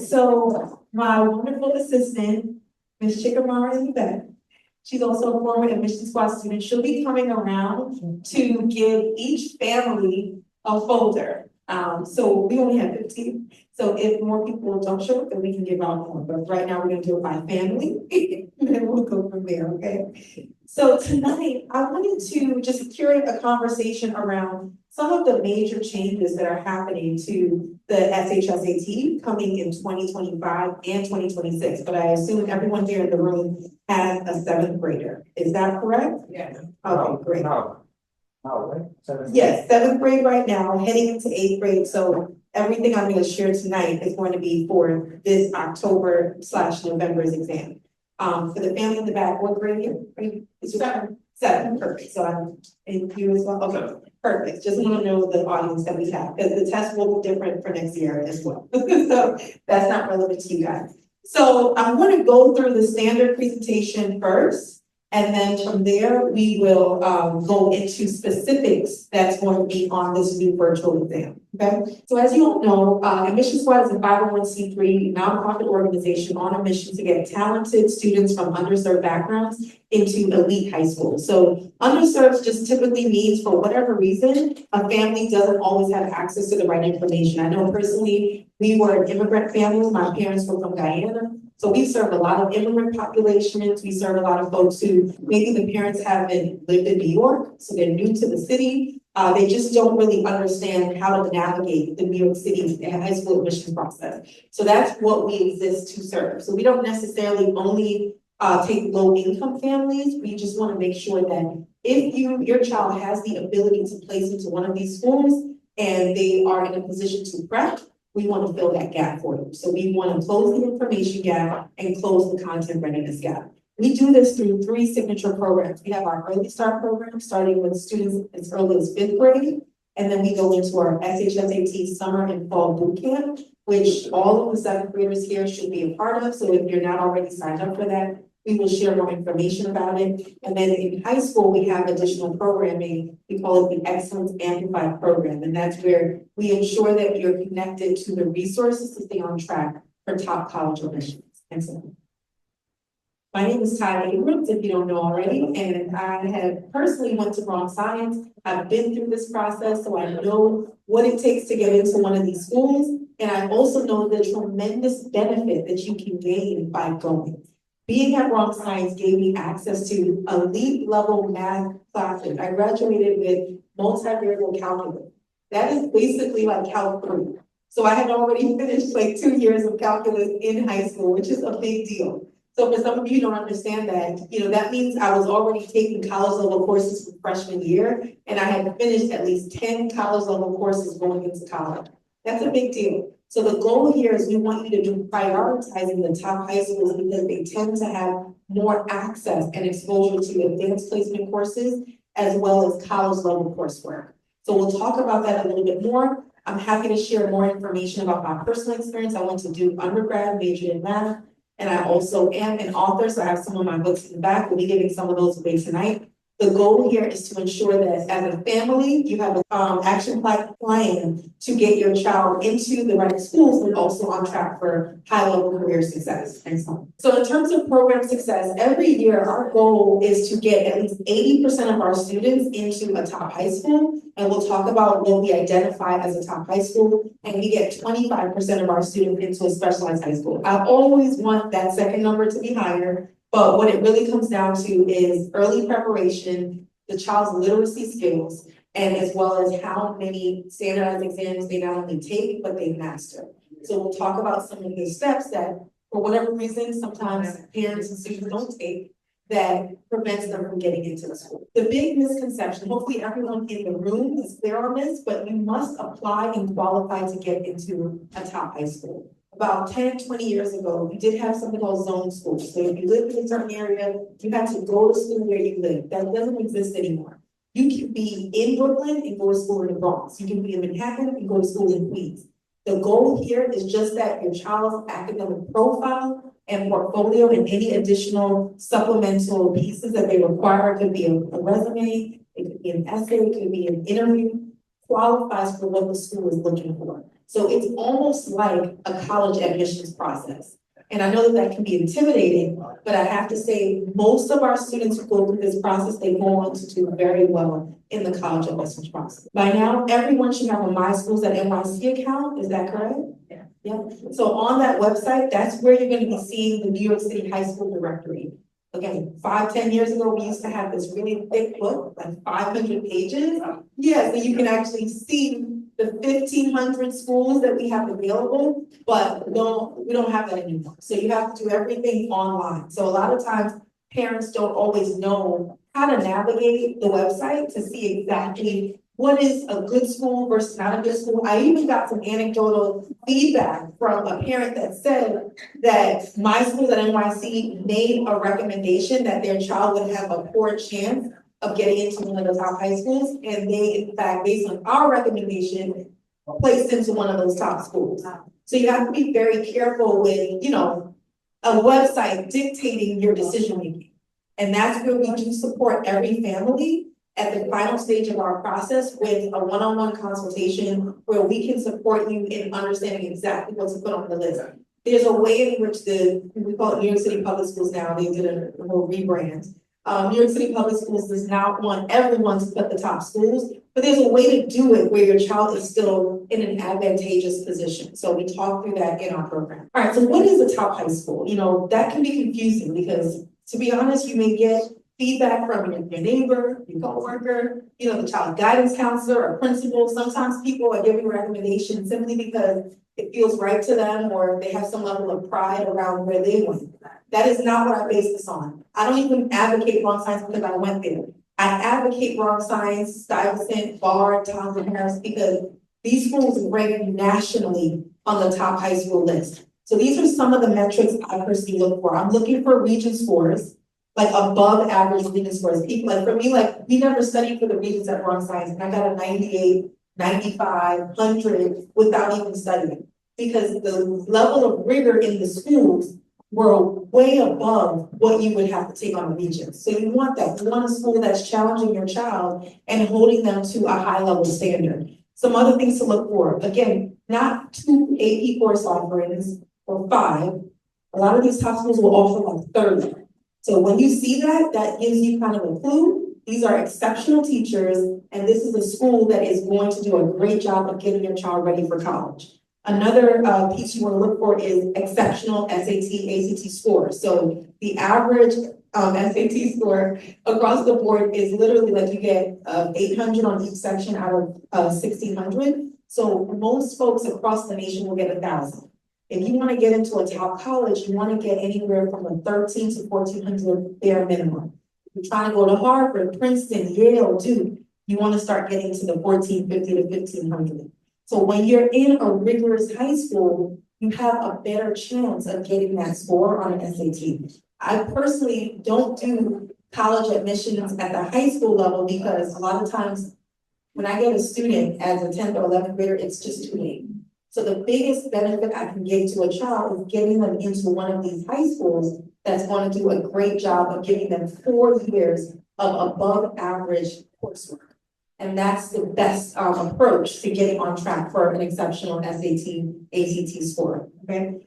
so my wonderful assistant, Ms. Chickamara in the back, she's also a former AdmissionSquad student. She'll be coming around to give each family a folder. So we only have 15. So if more people don't show up, then we can give out more. But right now we're gonna do it by family, and then we'll go from there, okay? So tonight, I wanted to just curate a conversation around some of the major changes that are happening to the SHSAT coming in 2025 and 2026. But I assume everyone here in the room has a 7th grader. Is that correct? Yes. Okay, great. No, right? Yes, 7th grade right now, heading into 8th grade. So everything I'm going to share tonight is going to be for this October/November's exam. For the family in the back, what grade are you? It's 7. 7, perfect. So I'm in you as well. Okay, perfect. Just want to know the audience that we have, because the test will be different for next year as well. So that's not relevant to you guys. So I'm going to go through the standard presentation first, and then from there we will go into specifics that's going to be on this new virtual exam. Okay. So as you all know, AdmissionSquad is a 501c3 nonprofit organization on a mission to get talented students from underserved backgrounds into elite high school. So underserved just typically means, for whatever reason, a family doesn't always have access to the right information. I know personally, we were an immigrant family. My parents were from Guyana. So we serve a lot of immigrant populations. We serve a lot of folks who maybe the parents haven't lived in New York, so they're new to the city. They just don't really understand how to navigate the New York City high school admission process. So that's what we exist to serve. So we don't necessarily only take low-income families. We just want to make sure that if your child has the ability to place into one of these schools and they are in a position to prep, we want to fill that gap for them. So we want to close the information gap and close the content readiness gap. We do this through 3 signature programs. We have our Early Start program, starting with students as early as 5th grade. And then we go into our SHSAT summer and fall boot camp, which all of the 7th graders here should be a part of. So if you're not already signed up for that, we will share more information about it. And then in high school, we have additional programming. We call it the Excellence Amplified program. And that's where we ensure that you're connected to the resources to stay on track for top college admissions. Excellent. My name is Tai Abrams, if you don't know already, and I have personally went to Bronx Science. I've been through this process, so I know what it takes to get into one of these schools. And I also know the tremendous benefit that you can gain by going. Being at Bronx Science gave me access to elite level math classes. I graduated with multivariable calculus. That is basically like Calc 3. So I had already finished like 2 years of calculus in high school, which is a big deal. So for some of you who don't understand that, that means I was already taking college level courses for freshman year, and I had finished at least 10 college level courses going into college. That's a big deal. So the goal here is we want you to do prioritizing the top high schools because they tend to have more access and exposure to advanced placement courses as well as college level coursework. So we'll talk about that a little bit more. I'm happy to share more information about my personal experience. I went to Duke undergrad, majored in math, and I also am an author, so I have some of my books in the back. We'll be giving some of those away tonight. The goal here is to ensure that as a family, you have an action plan to get your child into the right schools, but also on track for high-level career success. Excellent. So in terms of program success, every year our goal is to get at least 80% of our students into a top high school. And we'll talk about what we identify as a top high school. And we get 25% of our students into a specialized high school. I always want that second number to be higher. But what it really comes down to is early preparation, the child's literacy skills, and as well as how many standardized exams they not only take, but they master. So we'll talk about some of the steps that, for whatever reason, sometimes parents and students don't take that prevents them from getting into the school. The big misconception, hopefully everyone in the room is clear on this, but you must apply and qualify to get into a top high school. About 10, 20 years ago, we did have something called zone schools. So if you lived in a certain area, you had to go to school where you live. That doesn't exist anymore. You can be in Brooklyn and go to school in the Bronx. You can be in Manhattan and go to school in Queens. The goal here is just that your child's academic profile and portfolio and any additional supplemental pieces that they require, it could be a resume, it could be an essay, it could be an interview, qualifies for what the school is looking for. So it's almost like a college admissions process. And I know that that can be intimidating, but I have to say, most of our students who go through this process, they go on to do very well in the college admissions process. By now, everyone should have a My Schools at NYC account, is that correct? Yeah. Yeah, so on that website, that's where you're gonna be seeing the New York City High School directory. Again, 5-10 years ago, we used to have this really thick book, like 500 pages. Yeah, so you can actually see the 1,500 schools that we have available, but no, we don't have that anymore. So you have to do everything online. So a lot of times, parents don't always know how to navigate the website to see exactly what is a good school versus not a good school. I even got some anecdotal feedback from a parent that said that My Schools at NYC made a recommendation that their child would have a poor chance of getting into one of the top high schools, and they, in fact, based on our recommendation, placed into one of those top schools. So you have to be very careful with, a website dictating your decision making. And that's where we do support every family at the final stage of our process with a one-on-one consultation where we can support you in understanding exactly what to put on the list. There's a way in which we call it New York City Public Schools now, they did a whole rebrand. New York City Public Schools does not want everyone to put the top schools, but there's a way to do it where your child is still in an advantageous position. So we talk through that in our program. All right, so what is a top high school? That can be confusing because, to be honest, you may get feedback from your neighbor, your coworker, the child guidance counselor or principal. Sometimes people are giving recommendations simply because it feels right to them or they have some level of pride around where they went. That is not what I base this on. I don't even advocate Bronx Science because I went there. I advocate Bronx Science, Stuyvesant, Bard, Townsend Harris, because these schools rank nationally on the top high school list. So these are some of the metrics I personally look for. I'm looking for region scores, like above average region scores. People, like for me, we never studied for the regions at Bronx Science, and I got a 98, 95, 100 without even studying. Because the level of rigor in the schools were way above what you would have to take on a region. So you want that. You want a school that's challenging your child and holding them to a high level standard. Some other things to look for. Again, not 2 AP course offerings or 5. A lot of these top schools will offer like 30. So when you see that, that gives you kind of a clue. These are exceptional teachers, and this is a school that is going to do a great job of getting your child ready for college. Another piece you want to look for is exceptional SAT, ACT scores. So the average SAT score across the board is literally like you get 800 on each section out of 1,600. So most folks across the nation will get 1,000. If you want to get into a top college, you want to get anywhere from a 1,300 to 1,400 bare minimum. If you're trying to go to Harvard, Princeton, Yale, Duke, you want to start getting to the 1,450 to 1,500. So when you're in a rigorous high school, you have a better chance of getting that score on an SAT. I personally don't do college admissions at the high school level because a lot of times when I get a student as a 10th or 11th grader, it's just too late. So the biggest benefit I can give to a child is getting them into one of these high schools that's going to do a great job of giving them 4 years of above average coursework. And that's the best approach to getting on track for an exceptional SAT, ACT score, okay?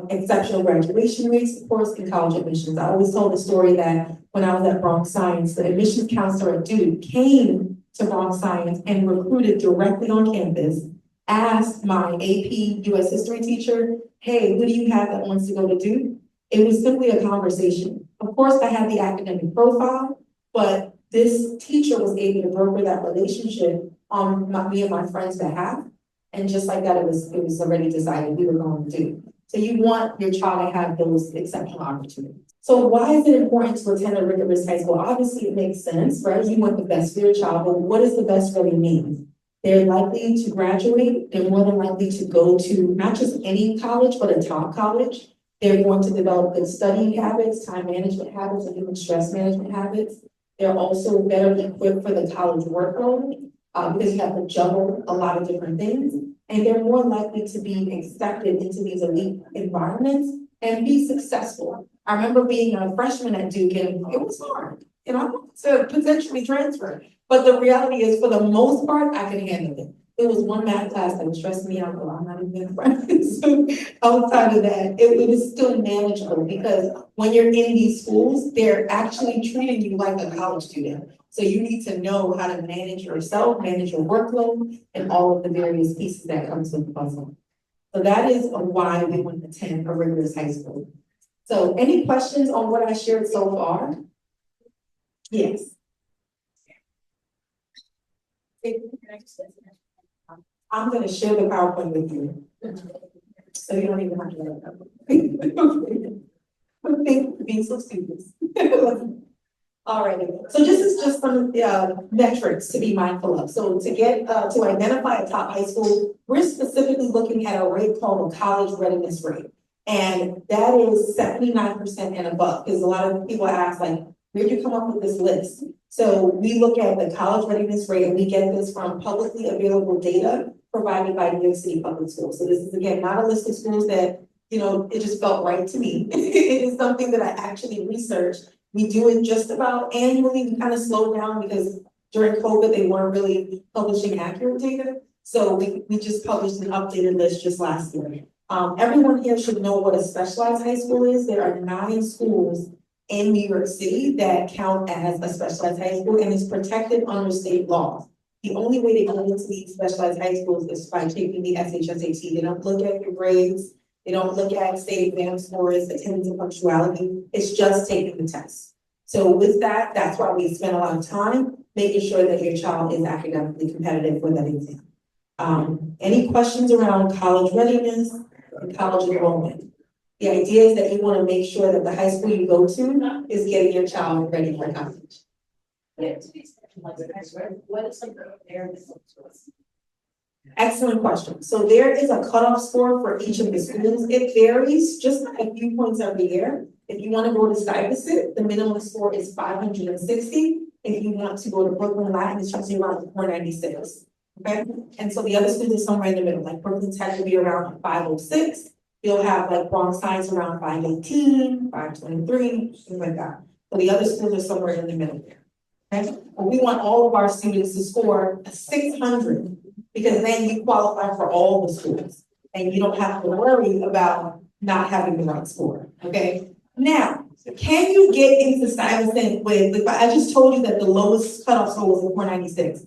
Exceptional graduation rates, of course, in college admissions. I always told the story that when I was at Bronx Science, the admissions counselor at Duke came to Bronx Science and recruited directly on campus, asked my AP US history teacher, hey, who do you have that wants to go to Duke? It was simply a conversation. Of course, I had the academic profile, but this teacher was able to broker that relationship on me and my friend's behalf. And just like that, it was already decided we were going to do. So you want your child to have those exceptional opportunities. So why is it important to attend a rigorous high school? Obviously, it makes sense, right? You want the best for your child, but what does the best really mean? They're likely to graduate. They're more than likely to go to not just any college, but a top college. They're going to develop good studying habits, time management habits, and even stress management habits. They're also better equipped for the college workload because you have to juggle a lot of different things. And they're more likely to be accepted into these elite environments and be successful. I remember being a freshman at Duke and it was hard, to potentially transfer. But the reality is, for the most part, I could handle it. It was one math class that was stressing me out, but I'm not even friend. So outside of that, it was still manageable because when you're in these schools, they're actually treating you like a college student. So you need to know how to manage yourself, manage your workload, and all of the various pieces that comes with the puzzle. So that is why we want to attend a rigorous high school. So any questions on what I shared so far? Yes. I'm gonna share the PowerPoint with you. So you don't even have to look up. Being so stupid. Alrighty, so this is just some metrics to be mindful of. So to get to identify a top high school, we're specifically looking at a rate called a college readiness rate. And that is 79% and above, because a lot of people ask, like, where'd you come up with this list? So we look at the college readiness rate, and we get this from publicly available data provided by New York City Public Schools. So this is, again, not a list of schools that, you know, it just felt right to me. It is something that I actually researched. We do it just about annually. We kind of slowed down because during COVID, they weren't really publishing accurate data. So we just published an updated list just last year. Everyone here should know what a specialized high school is. There are 9 schools in New York City that count as a specialized high school and is protected under state law. The only way to go into these specialized high schools is by taking the SHSAT. They don't look at your grades. They don't look at state exam scores, attendance and punctuality. It's just taking the test. So with that, that's why we spend a lot of time making sure that your child is academically competitive for that exam. Any questions around college readiness and college enrollment? The idea is that you want to make sure that the high school you go to is getting your child ready for college. What is some areas? Excellent question. So there is a cutoff score for each of the schools. It varies just a few points every year. If you want to go to Stuyvesant, the minimum score is 560. If you want to go to Brooklyn Latin, it's usually around 496. Okay, and so the other schools are somewhere in the middle. Like Brooklyn Tech will be around 506. You'll have like Bronx Science around 518, 523, things like that. So the other schools are somewhere in the middle there. Okay, but we want all of our students to score a 600 because then you qualify for all the schools and you don't have to worry about not having the right score. Okay, now can you get into Stuyvesant with? I just told you that the lowest cutoff score was a 496.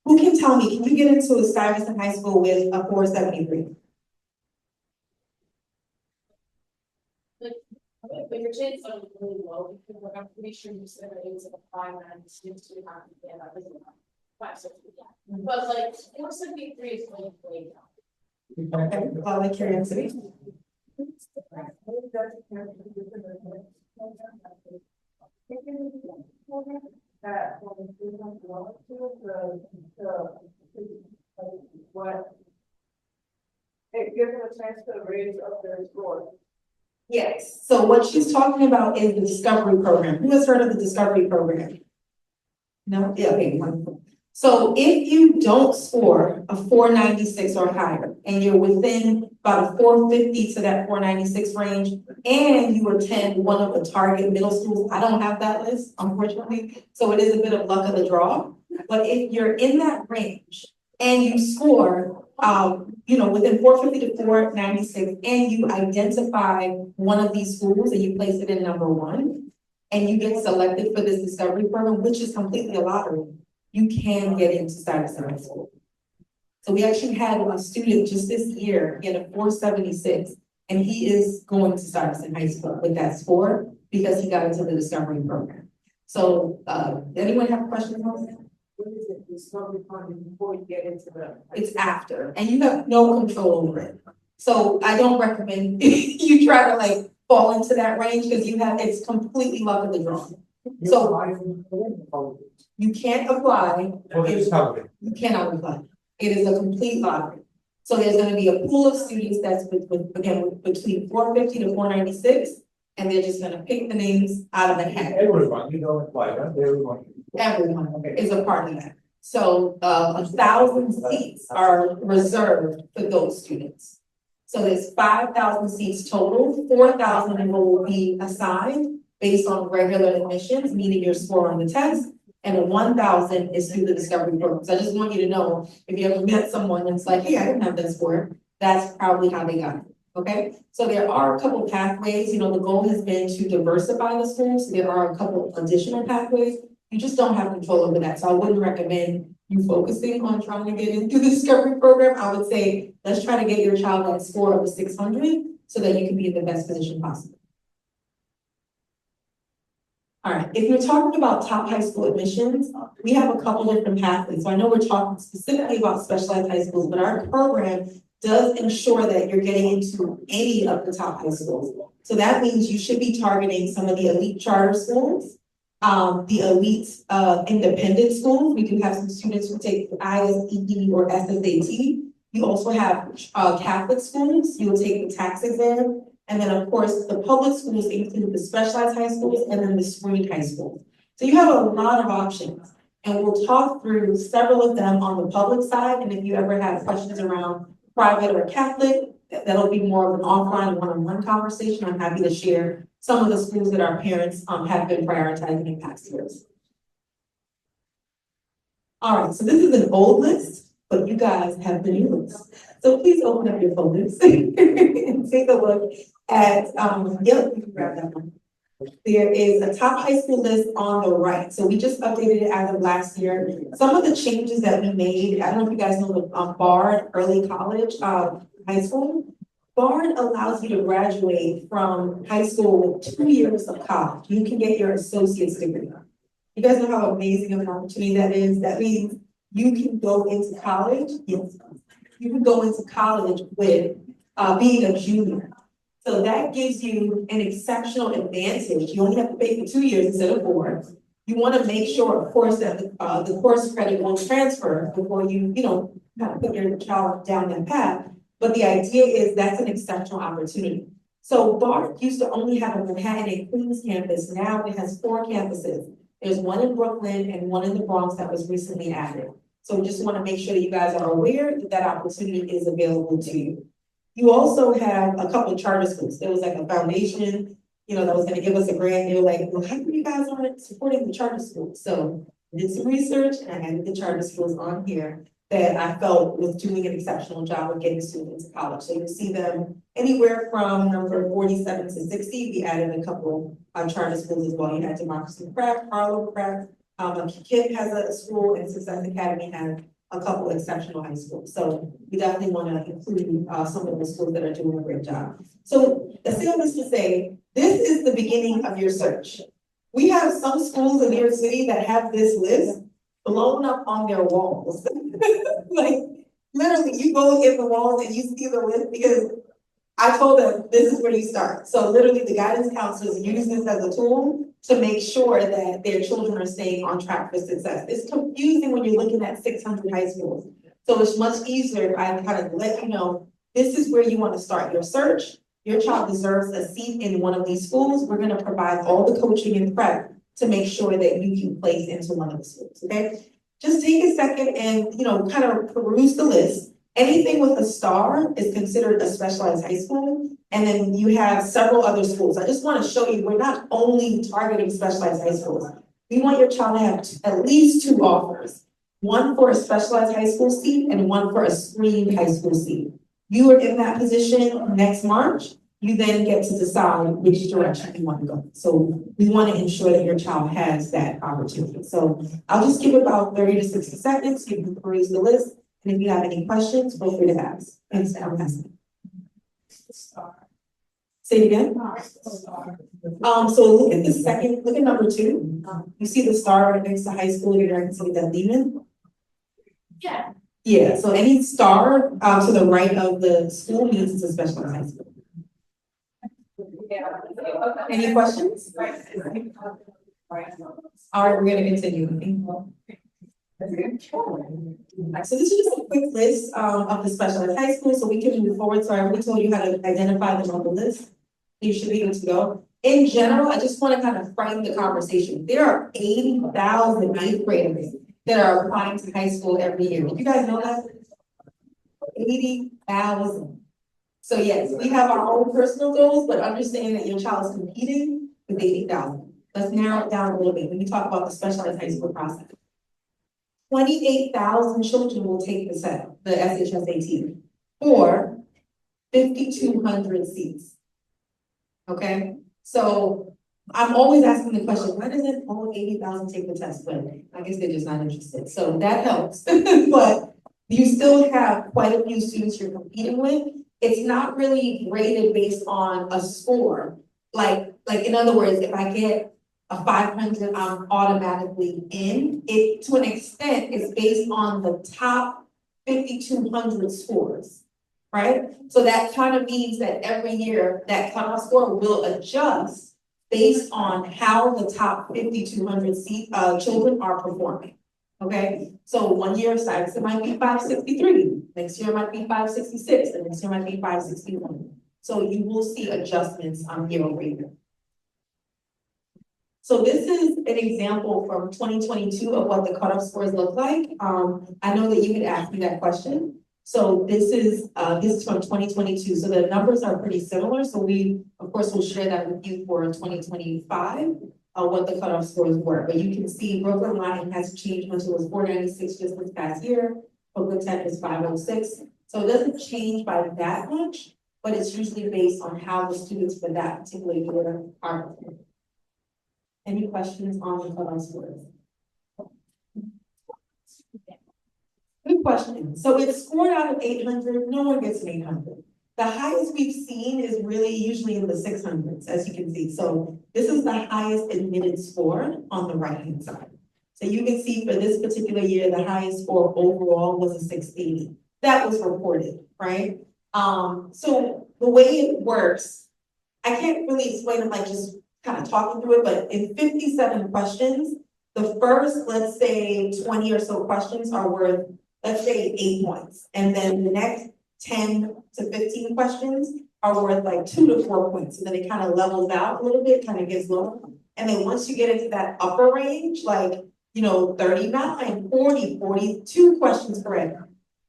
Who can tell me, can you get into a Stuyvesant High School with a 473? But your kids are really low, because I'm pretty sure you said that it was like a 596 to have to get up, isn't it? 560, yeah. But like 473 is way down. Okay, like curiosity. What it gives them a chance to raise up their score. Yes, so what she's talking about is the discovery program. Who has heard of the discovery program? No? Yeah, okay, wonderful. So if you don't score a 496 or higher, and you're within about a 450 to that 496 range, and you attend one of the target middle schools, I don't have that list, unfortunately, so it is a bit of luck of the draw. But if you're in that range and you score, you know, within 450 to 496, and you identify one of these schools and you place it in number 1, and you get selected for this discovery program, which is completely a lottery, you can get into Stuyvesant High School. So we actually had a student just this year get a 476, and he is going to Stuyvesant High School with that score because he got into the discovery program. So, anyone have questions on that? What is it, discovery program before you get into the? It's after, and you have no control over it. So I don't recommend you try to like fall into that range because it's completely luck of the draw. So you can't apply. You cannot apply. It is a complete lottery. So there's going to be a pool of students that's again between 450 to 496, and they're just going to pick the names out of the hat. Everyone, you don't apply, right? Everyone is a part of that. So 1,000 seats are reserved for those students. So there's 5,000 seats total. 4,000 will be assigned based on regular admissions, meaning your score on the test, and 1,000 is through the discovery program. So I just want you to know, if you ever met someone that's like, hey, I didn't have this for, that's probably how they got it, okay? So there are a couple pathways, the goal has been to diversify the schools, there are a couple additional pathways. You just don't have control over that, so I wouldn't recommend you focusing on trying to get into the discovery program. I would say, let's try to get your child that score over 600 so that you can be in the best position possible. All right, if you're talking about top high school admissions, we have a couple different pathways. So I know we're talking specifically about specialized high schools, but our program does ensure that you're getting into any of the top high schools. So that means you should be targeting some of the elite charter schools, the elite independent schools. We do have some students who take ISEE or SSAT. You also have Catholic schools. You will take the tax exam. And then, of course, the public schools include the specialized high schools and then the screened high schools. So you have a lot of options. And we'll talk through several of them on the public side. And if you ever have questions around private or Catholic, that'll be more of an offline one-on-one conversation. I'm happy to share some of the schools that our parents have been prioritizing in past years. All right, so this is an old list, but you guys have the new list. So please open up your folders and take a look at, you can grab that one. There is a top high school list on the right. So we just updated it as of last year. Some of the changes that we made, I don't know if you guys know the BARD early college high school. BARD allows you to graduate from high school with 2 years of college. You can get your associate's degree. You guys know how amazing of an opportunity that is? That means you can go into college. Yes, you can go into college with being a junior. So that gives you an exceptional advantage. You only have to pay for 2 years instead of 4. You want to make sure, of course, that the course credit won't transfer before you, kind of put your child down that path. But the idea is that's an exceptional opportunity. So BARD used to only have a Manhattan and Queens campus. Now it has 4 campuses. There's one in Brooklyn and one in the Bronx that was recently added. So we just want to make sure that you guys are aware that that opportunity is available to you. You also have a couple of charter schools. There was like a foundation, that was going to give us a grant. They were like, well, how come you guys aren't supporting the charter schools? So I did some research and I added the charter schools on here that I felt was doing an exceptional job of getting students into college. So you'll see them anywhere from number 47 to 60. We added a couple charter schools as well. You had Democracy Prep, Harlow Prep, KIT has a school, and Success Academy has a couple exceptional high schools. So we definitely want to include some of the schools that are doing a great job. So I say all this to say, this is the beginning of your search. We have some schools in New York City that have this list blown up on their walls. Like, literally, you go in the walls and you see the list because I told them this is where you start. So literally the guidance counselors use this as a tool to make sure that their children are staying on track for success. It's confusing when you're looking at 600 high schools. So it's much easier if I kind of let you know, this is where you want to start your search. Your child deserves a seat in one of these schools. We're going to provide all the coaching and prep to make sure that you can place into one of the schools, okay? Just take a second and, kind of peruse the list. Anything with a star is considered a specialized high school. And then you have several other schools. I just want to show you, we're not only targeting specialized high schools. We want your child to have at least 2 offers. One for a specialized high school seat and one for a screened high school seat. You are in that position next March. You then get to decide which direction you want to go. So we want to ensure that your child has that opportunity. So I'll just give about 30 to 60 seconds. You can peruse the list. And if you have any questions, feel free to ask. Thanks, I'm asking. Say it again. So look at the second, look at number 2. You see the star right next to high school, you're going to see that Lehman? Yeah. Yeah, so any star to the right of the school means it's a specialized high school. Any questions? All right, we're going to continue. So this is just a quick list of the specialized high schools, so we can move forward. So I already told you how to identify them on the list. You should be able to go. In general, I just want to kind of frame the conversation. There are 80,000 8th graders that are applying to high school every year. Did you guys know that? 80,000. So yes, we have our own personal goals, but understand that your child is competing with 80,000. Let's narrow it down a little bit, when we talk about the specialized high school process. 28,000 children will take the SHSAT, for 5,200 seats. Okay, so I'm always asking the question, why doesn't all 80,000 take the test? But I guess they're just not interested, so that helps. But you still have quite a few students you're competing with. It's not really graded based on a score. Like in other words, if I get a 500, I'm automatically in. It, to an extent, is based on the top 5,200 scores, right? So that kind of means that every year that cutoff score will adjust based on how the top 5,200 children are performing. Okay, so one year it might be 563, next year it might be 566, and next year it might be 561. So you will see adjustments on year over year. So this is an example from 2022 of what the cutoff scores look like. I know that you could ask me that question. So this is from 2022. So the numbers are pretty similar. So we, of course, will share that with you for 2025, what the cutoff scores were. But you can see Brooklyn Line has changed much. It was 496 just this past year. Brooklyn Tech is 506. So it doesn't change by that much, but it's usually based on how the students for that particular year are performing. Any questions on the cutoff scores? Good question. So it's scored out of 800. No one gets an 800. The highest we've seen is really usually in the 600s, as you can see. So this is the highest admitted score on the right-hand side. So you can see for this particular year, the highest score overall was a 680. That was reported, right? So the way it works, I can't really explain it like just kind of talking through it, but in 57 questions, the first, let's say 20 or so questions are worth, let's say 8 points. And then the next 10 to 15 questions are worth like 2 to 4 points. And then it kind of levels out a little bit, kind of gets lower. And then once you get into that upper range, like, 39, 40, 42 questions correct,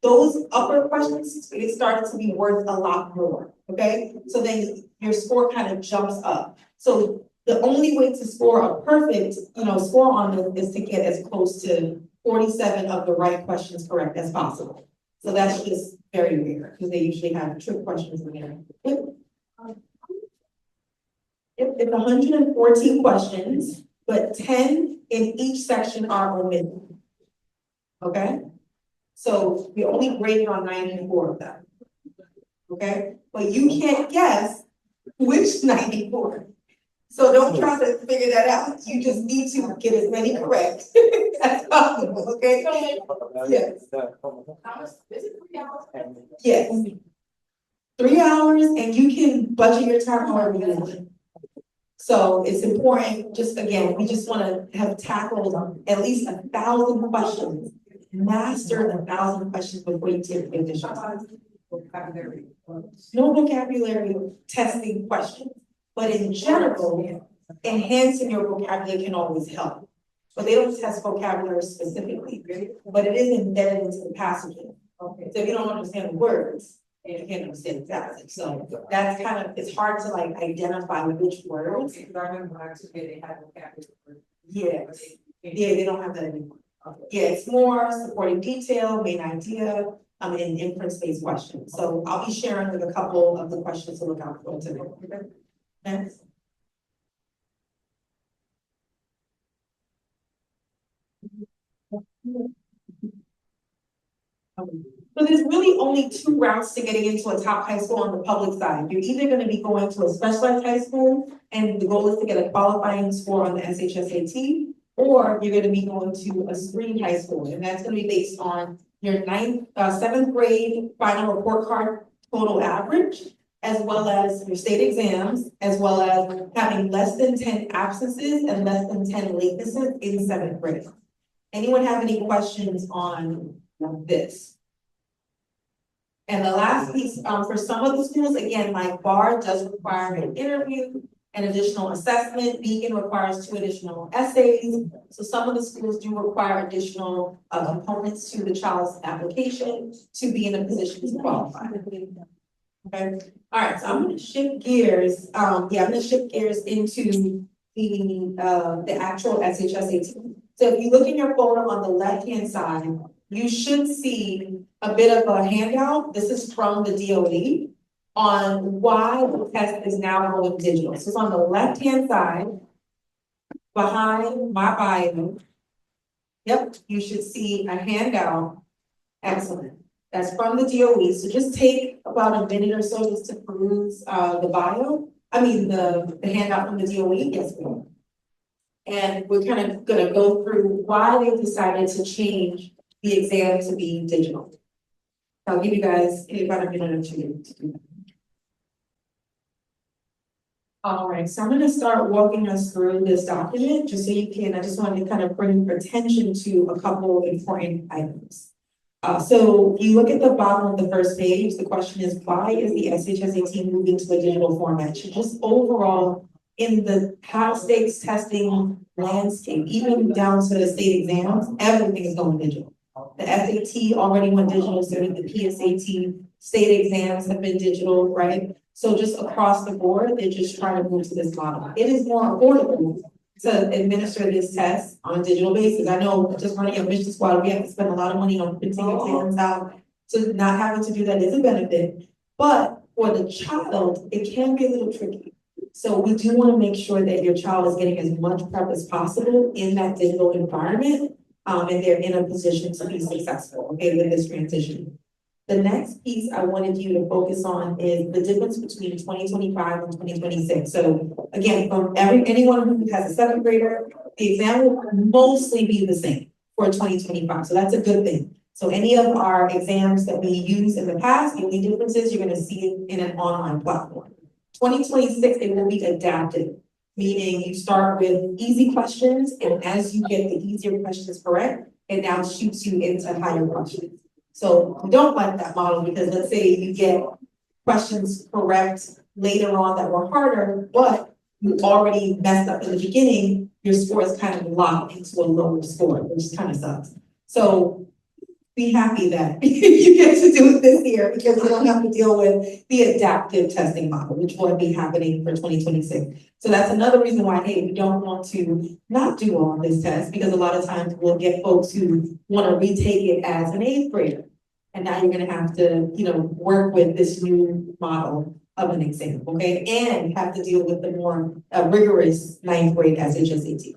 those upper questions, it started to be worth a lot more, okay? So then your score kind of jumps up. So the only way to score a perfect, score on it is to get as close to 47 of the right questions correct as possible. So that's just very rare because they usually have trick questions in there. It's 114 questions, but 10 in each section are omitted. Okay? So we only graded on 94 of them. Okay? But you can't guess which 94. So don't try to figure that out. You just need to get as many correct as possible, okay? Yes. How much, is it 3 hours? Yes. 3 hours, and you can budget your time however you want. So it's important, just again, we just want to have tackled at least 1,000 questions. Master 1,000 questions before you take the addition. No vocabulary testing questions. But in general, enhancing your vocabulary can always help. But they don't test vocabulary specifically, but it is embedded into the passages. Okay. So if you don't understand the words, you can't understand the passage. So that's kind of, it's hard to like identify which words. Because I remember when I took it, they had vocabulary. Yes. Yeah, they don't have that anymore. Yeah, it's more supporting detail, main idea, and inference-based questions. So I'll be sharing with a couple of the questions to look out for today. Next. So there's really only 2 routes to getting into a top high school on the public side. You're either going to be going to a specialized high school, and the goal is to get a qualifying score on the SHSAT, or you're going to be going to a screened high school, and that's going to be based on your 7th grade final report card total average, as well as your state exams, as well as having less than 10 absences and less than 10 latenesses in 7th grade. Anyone have any questions on this? And the last piece, for some of the schools, again, like BAR does require an interview, an additional assessment. Beacon requires 2 additional essays. So some of the schools do require additional components to the child's application to be in a position to qualify. Okay. All right, so I'm going to shift gears. I'm going to shift gears into the actual SHSAT. So if you look in your folder on the left-hand side, you should see a bit of a handout. This is from the DOE on why the test is now going digital. So it's on the left-hand side, behind my bio. Yep, you should see a handout. Excellent. That's from the DOE. So just take about a minute or so just to peruse the bio. I mean, the handout from the DOE. Yes, ma'am. And we're kind of gonna go through why they decided to change the exam to be digital. I'll give you guys about a minute or two to do that. All right, so I'm gonna start walking us through this document, just so you can, I just wanted to kind of bring attention to a couple of important items. So if you look at the bottom of the first page, the question is, why is the SHSAT moving to a digital format? So just overall, in the high stakes testing landscape, even down to the state exams, everything is going digital. The SAT already went digital, so did the PSAT, state exams have been digital, right? So just across the board, they're just trying to move to this model. It is more affordable to administer this test on a digital basis. I know just running AdmissionSquad, we have to spend a lot of money on printing exams out. So not having to do that is a benefit, but for the child, it can be a little tricky. So we do want to make sure that your child is getting as much prep as possible in that digital environment, and they're in a position to be successful, okay, with this transition. The next piece I wanted you to focus on is the difference between 2025 and 2026. So again, from anyone who has a seventh grader, the exam will mostly be the same for 2025. So that's a good thing. So any of our exams that we used in the past, the only difference is you're going to see it in an online platform. 2026, it will be adaptive, meaning you start with easy questions, and as you get the easier questions correct, it now shoots you into higher questions. So we don't like that model because let's say you get questions correct later on that were harder, but you already messed up in the beginning, your score is kind of locked into a lower score, which kind of sucks. So be happy that you get to do it this year because you don't have to deal with the adaptive testing model, which will be happening for 2026. So that's another reason why, hey, we don't want to not do all of this test, because a lot of times we'll get folks who want to retake it as an eighth grader. And now you're going to have to, work with this new model of an exam, okay? And have to deal with the more rigorous ninth grade SHSAT.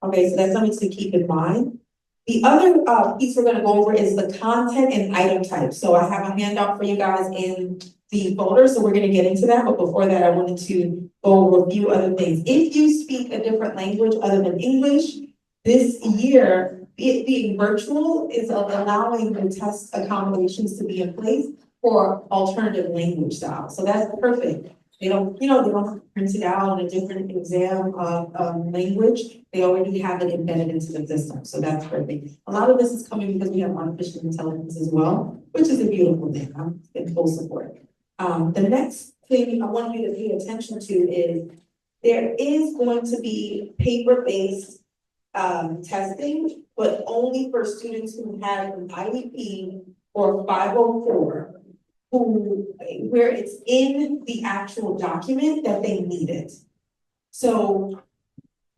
Okay, so that's something to keep in mind. The other piece we're going to go over is the content and item type. So I have a handout for you guys in the folder, so we're going to get into that. But before that, I wanted to go over a few other things. If you speak a different language other than English, this year, it being virtual is allowing the test accommodations to be in place for alternative language styles. So that's perfect. They don't, they don't print it out in a different exam language. They already have it embedded into the system. So that's perfect. A lot of this is coming because we have artificial intelligence as well, which is a beautiful thing. I'm in full support. The next thing I want you to pay attention to is there is going to be paper-based testing, but only for students who have an IEP or 504. Where it's in the actual document that they need it. So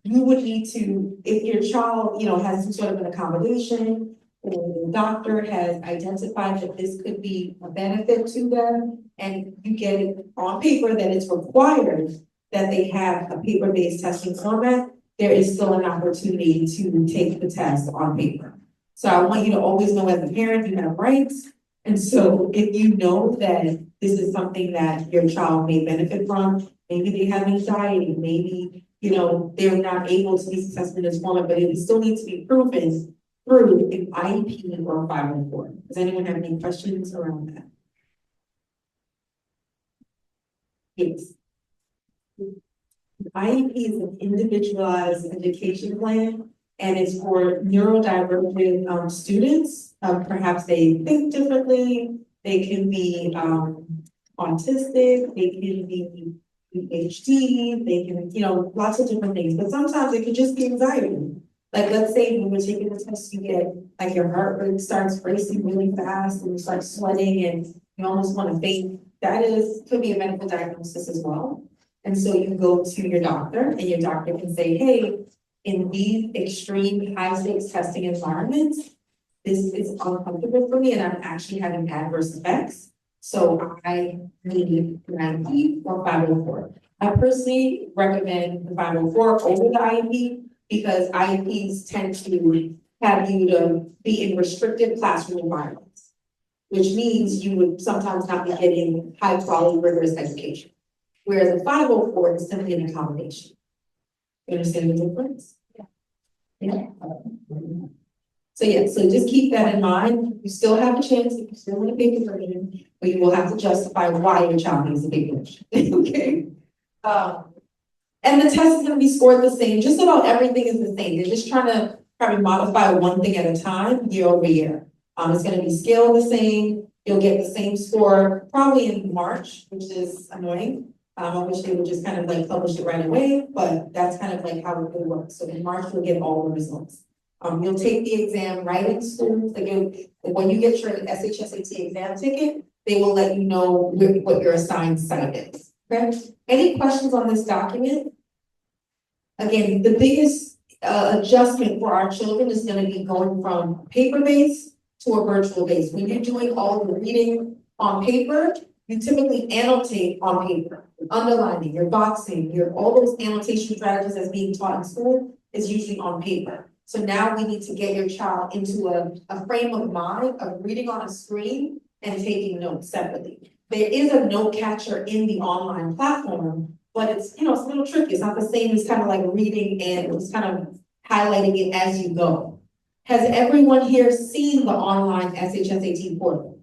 you would need to, if your child, has some sort of an accommodation, or the doctor has identified that this could be a benefit to them, and you get it on paper that it's required that they have a paper-based testing format, there is still an opportunity to take the test on paper. So I want you to always know as a parent, you have rights. And so if you know that this is something that your child may benefit from, maybe they have anxiety, maybe, they're not able to be successful in this format, but it still needs to be proven through an IEP or 504. Does anyone have any questions around that? Yes. IEP is an individualized education plan, and it's for neurodivergent students. Perhaps they think differently, they can be autistic, they can be ADHD, they can, lots of different things, but sometimes it could just be anxiety. Like, let's say when you're taking the test, you get, like, your heart rate starts racing really fast, and you start sweating, and you almost want to faint. That could be a medical diagnosis as well. And so you go to your doctor and your doctor can say, hey, in these extreme high stakes testing environments, this is uncomfortable for me and I'm actually having adverse effects. So I need an IEP or 504. I personally recommend the 504 over the IEP because IEPs tend to have you to be in restricted classroom environments, which means you would sometimes not be getting high quality rigorous education. Whereas a 504 is simply an accommodation. You understand the difference? Yeah. So yeah, so just keep that in mind. You still have a chance if you still want a big conversion, but you will have to justify why your child needs a big conversion. Okay. And the test is going to be scored the same. Just about everything is the same. They're just trying to probably modify one thing at a time, year over year. It's going to be scaled the same. You'll get the same score probably in March, which is annoying. I wish they would just kind of like publish it right away, but that's kind of like how it would work. So in March, you'll get all the results. You'll take the exam right in school. Again, when you get your SHSAT exam ticket, they will let you know what your assigned site is. Okay? Any questions on this document? Again, the biggest adjustment for our children is going to be going from paper-based to a virtual base. When you're doing all the reading on paper, you typically annotate on paper, underlining, your boxing, all those annotation strategies that's being taught in school is usually on paper. So now we need to get your child into a frame of mind of reading on a screen and taking notes separately. There is a note catcher in the online platform, but it's, it's a little tricky. It's not the same as kind of like reading and it's kind of highlighting it as you go. Has everyone here seen the online SHSAT portal?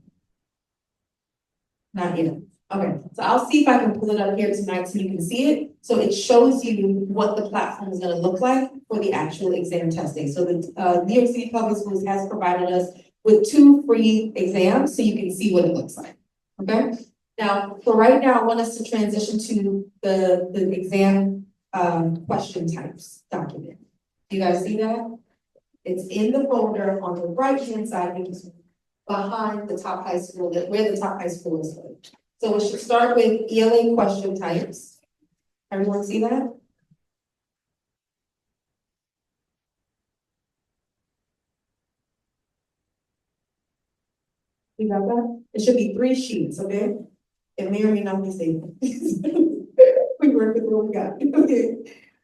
Not yet. Okay, so I'll see if I can pull it up here tonight so you can see it. So it shows you what the platform is going to look like for the actual exam testing. So the New York City Public Schools has provided us with 2 free exams so you can see what it looks like. Okay, now for right now, I want us to transition to the exam question types document. Do you guys see that? It's in the folder on the right-hand side, which is behind the top high school, where the top high school is. So we should start with ELA question types. Everyone see that? You got that? It should be 3 sheets, okay? It may or may not be safe. We work with what we got. Okay.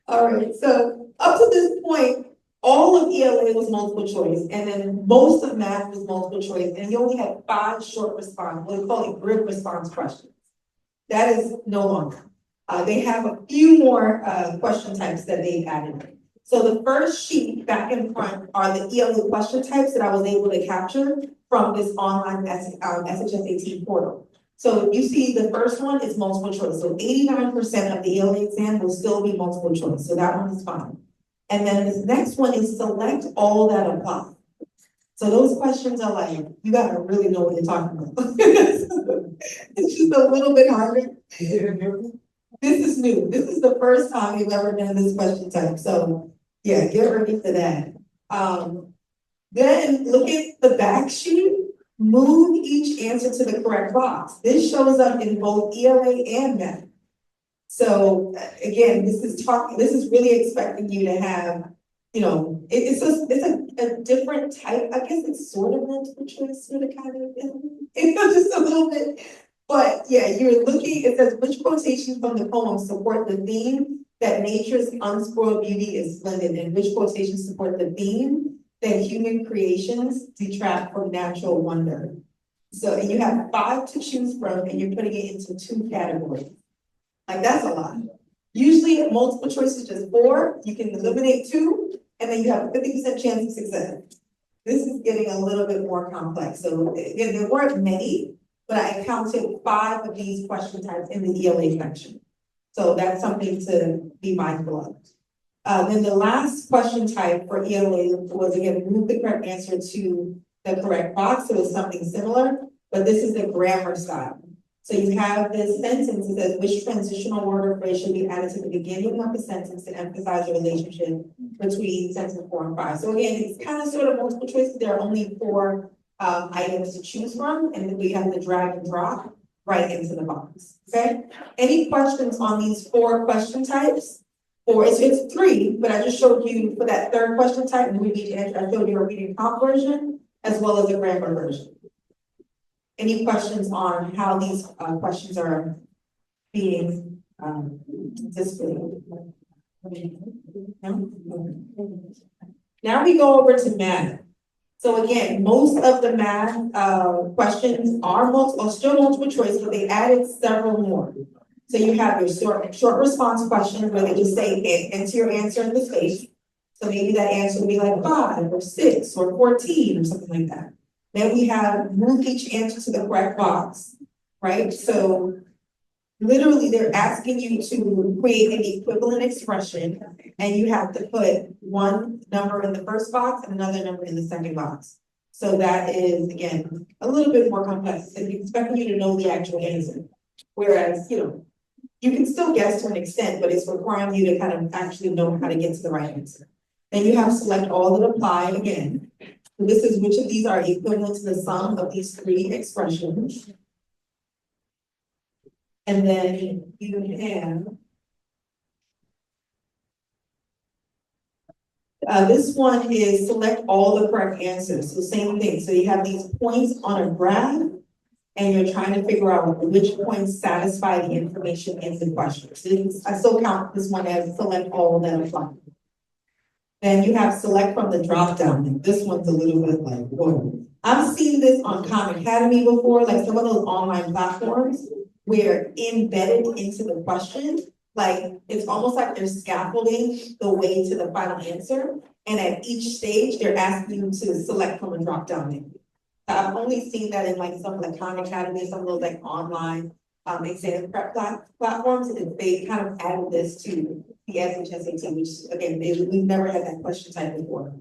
All right. So up to this point, all of ELA was multiple choice, and then most of math was multiple choice, and you only had 5 short response, what we call it grid response questions. That is no longer. They have a few more question types that they've added. So the first sheet back in front are the ELA question types that I was able to capture from this online SHSAT portal. So you see the first one is multiple choice. So 89% of the ELA exam will still be multiple choice. So that one is fine. And then this next one is select all that apply. So those questions are like, you gotta really know what you're talking about. It's just a little bit harder. This is new. This is the first time we've ever done this question type. So yeah, get ready for that. Then look at the back sheet. Move each answer to the correct box. This shows up in both ELA and math. So again, this is really expecting you to have, it's a different type. I guess it's sort of multiple choice, sort of kind of, just a little bit. But yeah, you're looking, it says which quotations from the poem support the theme that nature's unspoiled beauty is splendid, and which quotations support the theme that human creations detract from natural wonder. So you have 5 to choose from, and you're putting it into 2 categories. Like that's a lot. Usually multiple choice is just 4, you can eliminate 2, and then you have a 50% chance of success. This is getting a little bit more complex. So again, there weren't many, but I counted 5 of these question types in the ELA section. So that's something to be mindful of. Then the last question type for ELA was, again, move the correct answer to the correct box. So it's something similar, but this is the grammar style. So you have this sentence that says, which transitional word or phrase should be added to the beginning of the sentence to emphasize the relationship between sentence 4 and 5. So again, it's kind of sort of multiple choice. There are only 4 items to choose from, and then we have the drag and drop. right into the box, okay? Any questions on these 4 question types? Or it's 3, but I just showed you for that 3rd question type, and we need to answer, I showed you a reading prompt version as well as a grammar version. Any questions on how these questions are being displayed? No? Now we go over to math. So again, most of the math questions are still multiple choice, but they added several more. So you have your short response questions where they just say enter your answer in the space. So maybe that answer will be like 5 or 6 or 14 or something like that. Then we have move each answer to the correct box, right? So literally they're asking you to create an equivalent expression and you have to put one number in the first box and another number in the second box. So that is, again, a little bit more complex. It's expecting you to know the actual answer. Whereas, you can still guess to an extent, but it's requiring you to kind of actually know how to get to the right answer. Then you have select all that apply again. So this is which of these are equivalent to the sum of these 3 expressions. And then you have this one is select all the correct answers. So same thing. So you have these points on a graph and you're trying to figure out which points satisfy the information in the question. So I still count this one as select all that apply. Then you have select from the drop down. This one's a little bit like, whoa. I've seen this on Khan Academy before, like some of those online platforms where embedded into the question, like it's almost like they're scaffolding the way to the final answer. And at each stage, they're asking you to select from a drop down menu. I've only seen that in like some of the Khan Academy, some of those like online exam prep platforms, and they kind of added this to the SHSAT, which again, we've never had that question type before.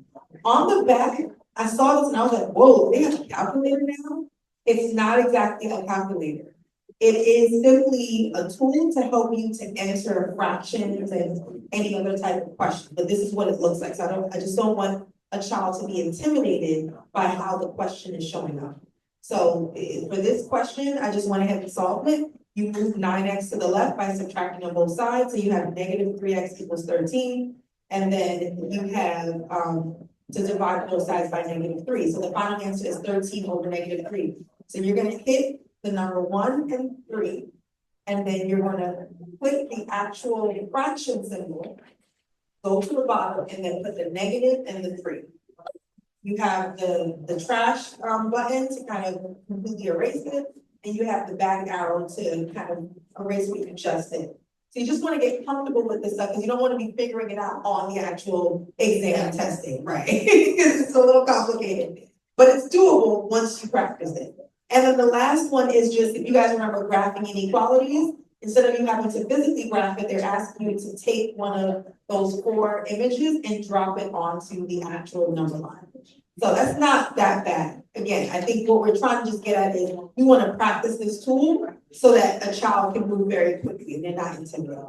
On the back, I saw this and I was like, whoa, they have a calculator now? It's not exactly a calculator. It is simply a tool to help you to answer fractions and any other type of question, but this is what it looks like. So I just don't want a child to be intimidated by how the question is showing up. So for this question, I just went ahead and solved it. You move 9x to the left by subtracting on both sides. So you have negative 3x equals 13. And then you have to divide both sides by negative 3. So the final answer is 13 over negative 3. So you're going to hit the number 1 and 3. And then you're going to click the actual fraction symbol, go to the bottom, and then put the negative and the 3. You have the trash button to kind of completely erase it, and you have the back arrow to kind of erase what you just did. So you just want to get comfortable with this stuff because you don't want to be figuring it out on the actual exam testing, right? Because it's a little complicated, but it's doable once you practice it. And then the last one is just, if you guys remember graphing inequalities, instead of you having to physically graph it, they're asking you to take one of those 4 images and drop it onto the actual number line. So that's not that bad. Again, I think what we're trying to just get at is we want to practice this tool so that a child can move very quickly and they're not intimidated.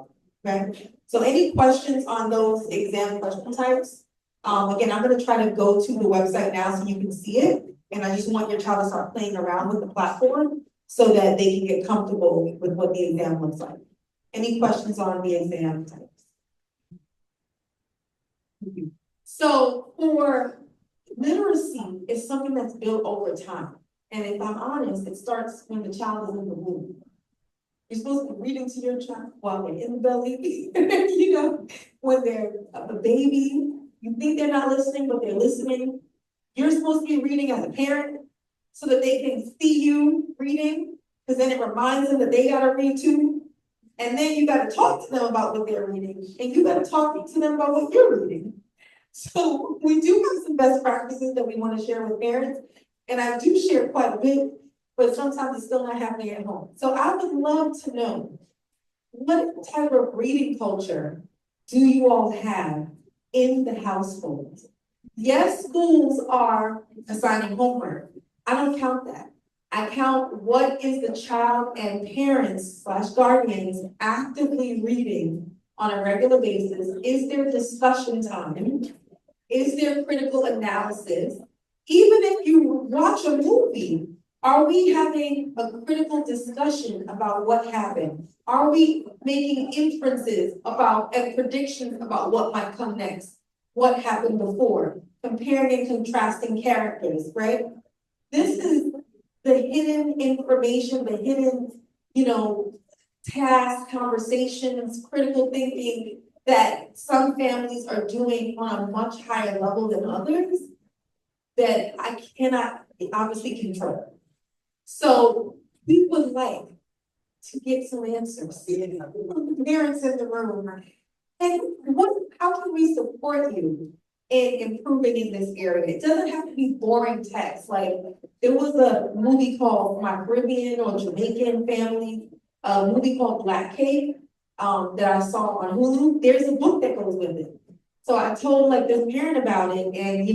Okay. So any questions on those exam question types? Again, I'm going to try to go to the website now so you can see it. And I just want your child to start playing around with the platform so that they can get comfortable with what the exam looks like. Any questions on the exam types? So for literacy is something that's built over time. And if I'm honest, it starts when the child is in the womb. You're supposed to be reading to your child while they're in the belly, when they're a baby. You think they're not listening, but they're listening. You're supposed to be reading as a parent so that they can see you reading, because then it reminds them that they gotta read too. And then you gotta talk to them about what they're reading, and you gotta talk to them about what you're reading. So we do have some best practices that we want to share with parents, and I do share quite a bit, but sometimes it's still not happening at home. So I would love to know, what type of reading culture do you all have in the household? Yes, schools are assigning homework. I don't count that. I count what is the child and parents / guardians actively reading on a regular basis. Is there discussion time? Is there critical analysis? Even if you watch a movie, Are we having a critical discussion about what happened? Are we making inferences about and predictions about what might come next? What happened before? Comparing and contrasting characters, right? This is the hidden information, the hidden, tasks, conversations, critical thinking that some families are doing on a much higher level than others that I cannot obviously control. So we would like to get some answers from the parents in the room. And how can we support you in improving in this area? It doesn't have to be boring text. Like there was a movie called My Caribbean or Jamaican Family, a movie called Black Cake, that I saw on Hulu. There's a book that goes with it. So I told like this parent about it, and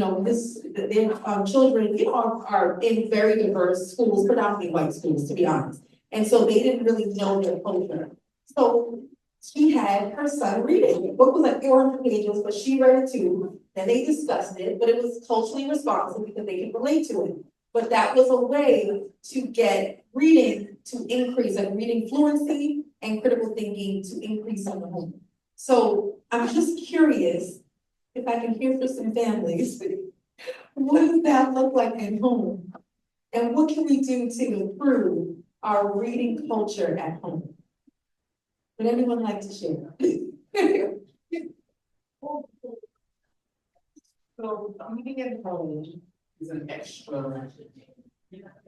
their children, are in very diverse schools, predominantly white schools, to be honest. And so they didn't really know their culture. So she had her son read it. The book was like 400 pages, but she read it too. Then they discussed it, but it was culturally responsive because they could relate to it. But that was a way to get reading to increase, like reading fluency and critical thinking to increase in the home. So I'm just curious if I can hear from some families, what does that look like at home? And what can we do to improve our reading culture at home? Would anyone like to share? So reading at home is an extra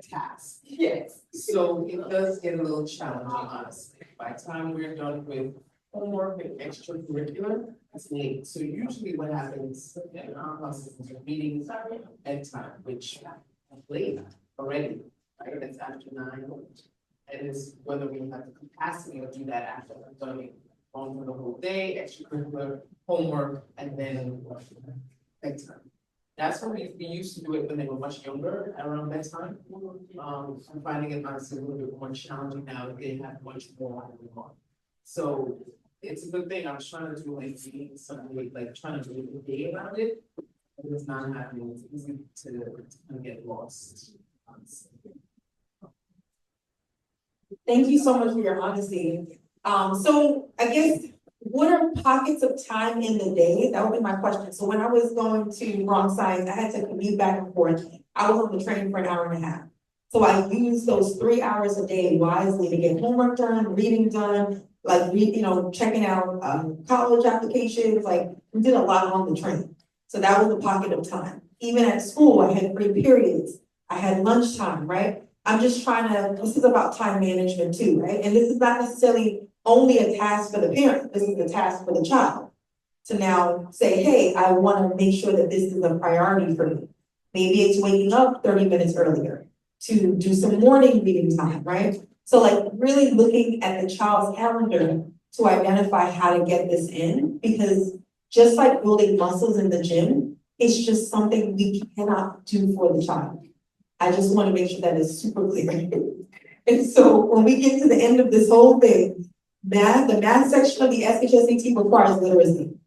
task. Yes. So it does get a little challenging, honestly. By the time we're done with homework and extracurricular, it's late. So usually what happens in our classes is meetings at time, which is late already, right? It's after 9. And it's whether we have the capacity to do that after learning on for the whole day, extracurricular, homework, and then bedtime. That's when we used to do it when they were much younger, around that time. I'm finding it honestly a little bit more challenging now that they have much more going on. So it's a good thing. I was trying to do like reading something like trying to do a day around it. But it's not happening. It's easy to kind of get lost. Honestly. Thank you so much for your honesty. So I guess, what are pockets of time in the day? That would be my question. So when I was going to Bronx Science, I had to commute back and forth. I was on the train for an hour and a half. So I used those 3 hours a day wisely to get homework done, reading done, like checking out college applications. Like we did a lot on the train. So that was a pocket of time. Even at school, I had 3 periods. I had lunchtime, right? I'm just trying to, this is about time management too, right? And this is not necessarily only a task for the parent, this is a task for the child. To now say, hey, I want to make sure that this is a priority for me. Maybe it's waking up 30 minutes earlier to do some morning reading time, right? So like really looking at the child's calendar to identify how to get this in, because just like building muscles in the gym, it's just something we cannot do for the child. I just want to make sure that is super clear. And so when we get to the end of this whole thing, the math section of the SHSAT requires literacy.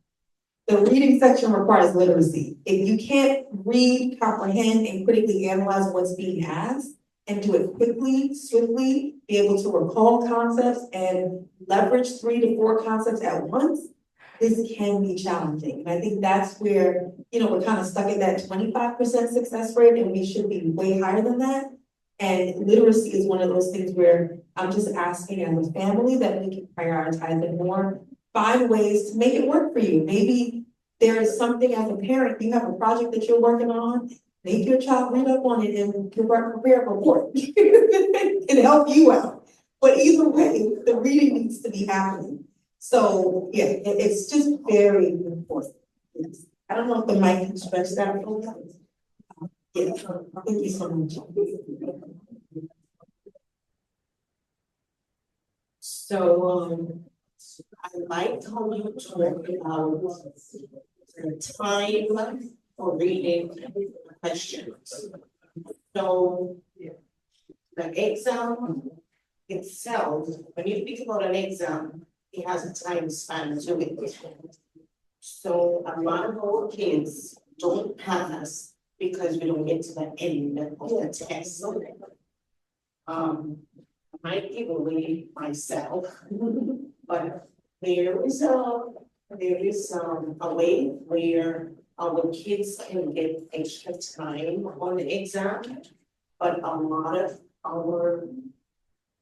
The reading section requires literacy. If you can't read, comprehend, and critically analyze what's being asked, and do it quickly, swiftly, be able to recall concepts and leverage 3 to 4 concepts at once, this can be challenging. And I think that's where, we're kind of stuck at that 25% success rate, and we should be way higher than that. And literacy is one of those things where I'm just asking as a family that we can prioritize it more, find ways to make it work for you. Maybe there is something as a parent, you have a project that you're working on, make your child read up on it and prepare a report. It can help you out. But either way, the reading needs to be happening. So yeah, it's just very important. Yes. I don't know if the mic can stretch that. Yeah, thank you so much. So I like how you talk about the time for reading questions. So the exam itself, when you think about an exam, it has a time span to it. So a lot of our kids don't pass because we don't get to the end of the test. I might give away myself, but there is a way where our kids can get extra time on the exam. But a lot of our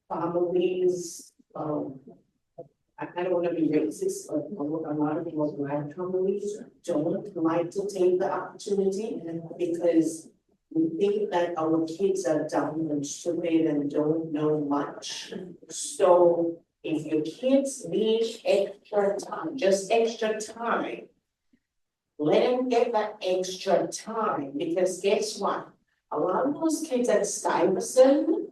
families, I don't wanna be racist, but a lot of people, Black families don't like to take the opportunity because we think that our kids are dumb and stupid and don't know much. So if your kids need extra time, just extra time, let them get that extra time, because guess what? A lot of those kids at Stuyvesant,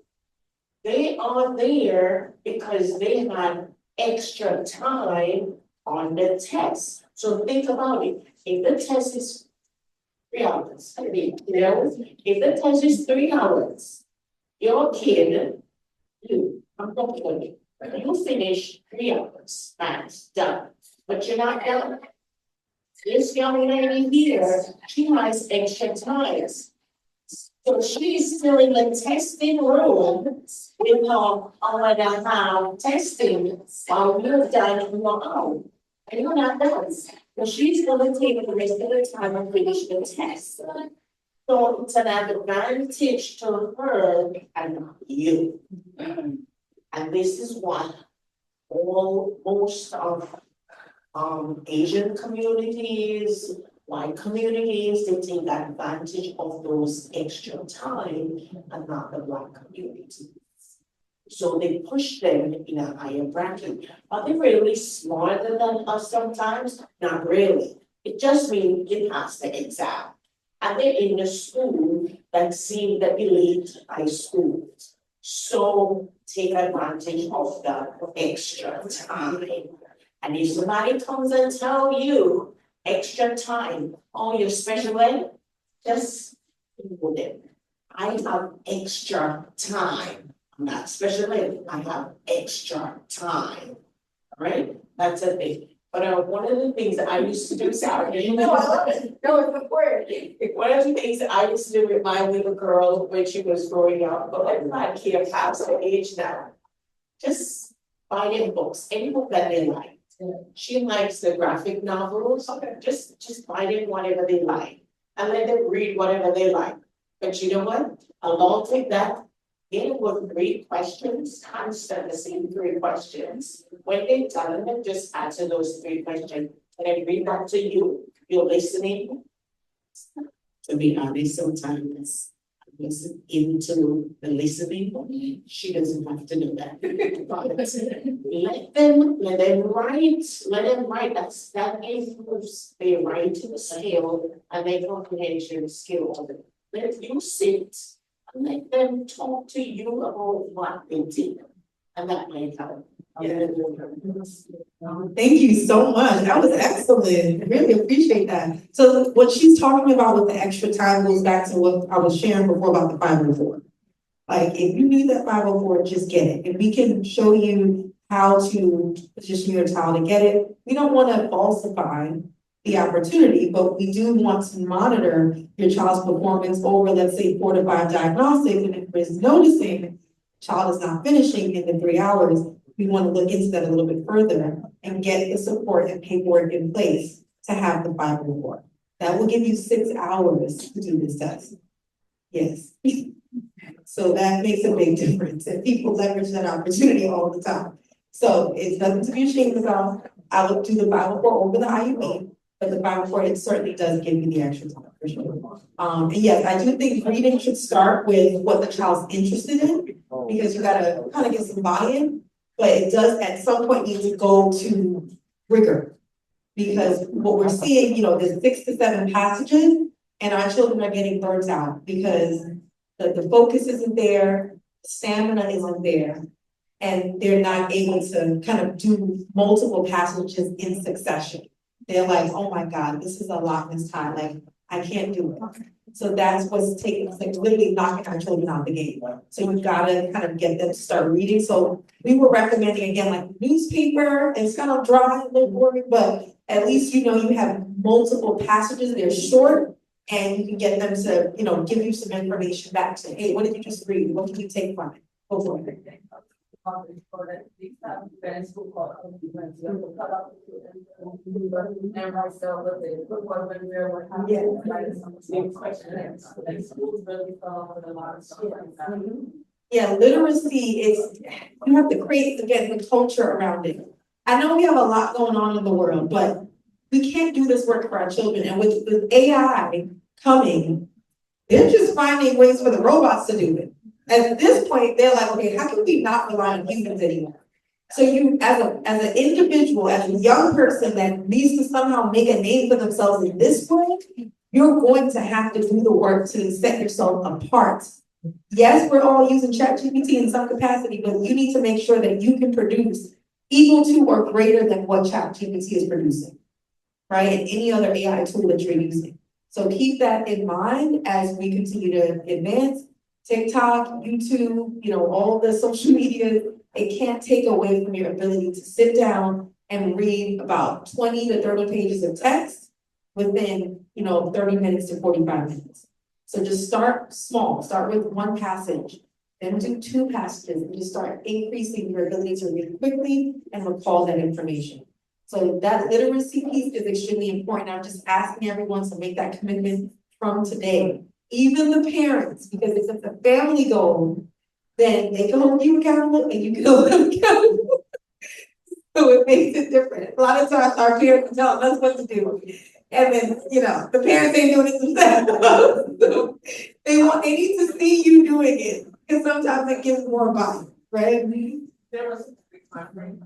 they are there because they had extra time on the test. So think about it, if the test is 3 hours, if the test is 3 hours, your kid, I'm talking about you, you finish 3 hours, max, done, but you're not done. This young lady here, she has extra time. So she's still in the testing room with her hour and a half testing while you're done on your own. And you're not done. So she's gonna take the rest of the time and finish the test. So it's an advantage to her and you. And this is what most of Asian communities, white communities, they take advantage of those extra time and not the Black community. So they push them in a higher bracket. Are they really smarter than us sometimes? Not really. It just means they pass the exam. And they're in the school that seem the elite high schools. So take advantage of that extra time. And if somebody comes and tell you extra time, oh, you're special ed, just ignore them. I have extra time. I'm not special ed, I have extra time. All right, that's a thing. But one of the things that I used to do, sorry, No, I love it. No, it's important. one of the things that I used to do with my little girl when she was growing up, but I'm not care past her age now. Just buy them books, any book that they like. She likes the graphic novels, just buy them whatever they like. And let them read whatever they like. But you know what? Along with that, get with 3 questions, constant the same 3 questions. When they tell them, just answer those 3 questions. And then read back to you, you're listening. To be honest, sometimes I listen into the listening. She doesn't have to know that. Let them write, that improves their writing skill and their comprehension skill. Let you sit and let them talk to you about what they did, and that might help. Thank you so much. That was excellent. Really appreciate that. So what she's talking about with the extra time goes back to what I was sharing before about the 504. Like, if you need that 504, just get it. And we can show you how to position your child to get it. We don't want to falsify the opportunity, but we do want to monitor your child's performance over, let's say, 4 to 5 diagnostics. And if we're noticing child is not finishing in the 3 hours, we want to look into that a little bit further and get the support and paperwork in place to have the 504. That will give you 6 hours to do this test. Yes. So that makes a big difference, and people leverage that opportunity all the time. So it's nothing to be ashamed about. I would do the 504 over the IUP, but the 504, it certainly does give you the extra time for sure. And yes, I do think reading should start with what the child's interested in, because you gotta kind of get some buy-in. But it does at some point need to go to rigor. Because what we're seeing, there's 6 to 7 passages and our children are getting burnt out because the focus isn't there, stamina isn't there, and they're not able to kind of do multiple passages in succession. They're like, oh my God, this is a lot this time, like, I can't do it. So that's what's taking us, like literally knocking our children out the gate. So we've got to kind of get them to start reading. So we were recommending again, like newspaper. It's kind of dry, a little boring, but at least you have multiple passages. They're short, and you can get them to give you some information back to, hey, what did you just read? What did you take from it? Go for it. Yeah, literacy is, you have to create, again, the culture around it. I know we have a lot going on in the world, but we can't do this work for our children, and with AI coming, they're just finding ways for the robots to do it. At this point, they're like, okay, how can we not rely on humans anymore? So you, as an individual, as a young person that needs to somehow make a name for themselves in this world, you're going to have to do the work to set yourself apart. Yes, we're all using ChatGPT in some capacity, but you need to make sure that you can produce equal to or greater than what ChatGPT is producing, right? And any other AI tool that you're using. So keep that in mind as we continue to advance. TikTok, YouTube, all the social media, it can't take away from your ability to sit down and read about 20 to 30 pages of text within, 30 minutes to 45 minutes. So just start small, start with one passage, then do 2 passages, and just start increasing your ability to read quickly and recall that information. So that literacy piece is extremely important. I'm just asking everyone to make that commitment from today. Even the parents, because if it's a family goal, then they can hold you accountable and you can hold them accountable. So it makes it different. A lot of times our parents are telling us what to do. And then, the parents ain't doing it themselves. So they need to see you doing it. Because sometimes it gives more buy, right? There was a time frame,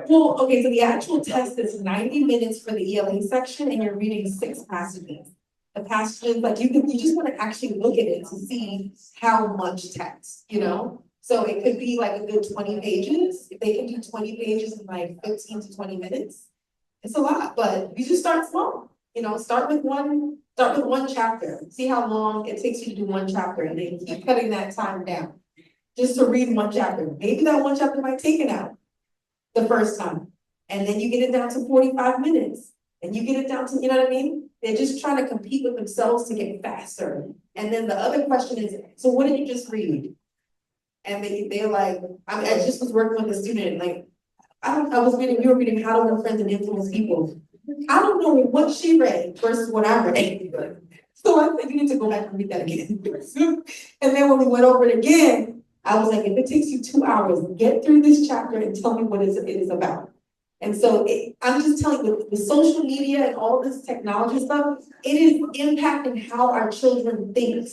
Well, okay, so the actual test is 90 minutes for the ELA section and you're reading 6 passages. The passages, like you just want to actually look at it to see how much text, So it could be like a good 20 pages. If they can do 20 pages in like 15 to 20 minutes, it's a lot, but you just start small. Start with one chapter. See how long it takes you to do one chapter and then keep cutting that time down. Just to read one chapter. Maybe that one chapter might take it out the first time. And then you get it down to 45 minutes. And you get it down to, you know what I mean? They're just trying to compete with themselves to get faster. And then the other question is, so what did you just read? And they're like, I just was working with a student, like, we were reading How to Win Friends and Influence People. I don't know what she read versus what I read. So I said, you need to go back and read that again. And then when we went over it again, I was like, if it takes you 2 hours, get through this chapter and tell me what it is about. And so I'm just telling you, with social media and all this technology stuff, it is impacting how our children think.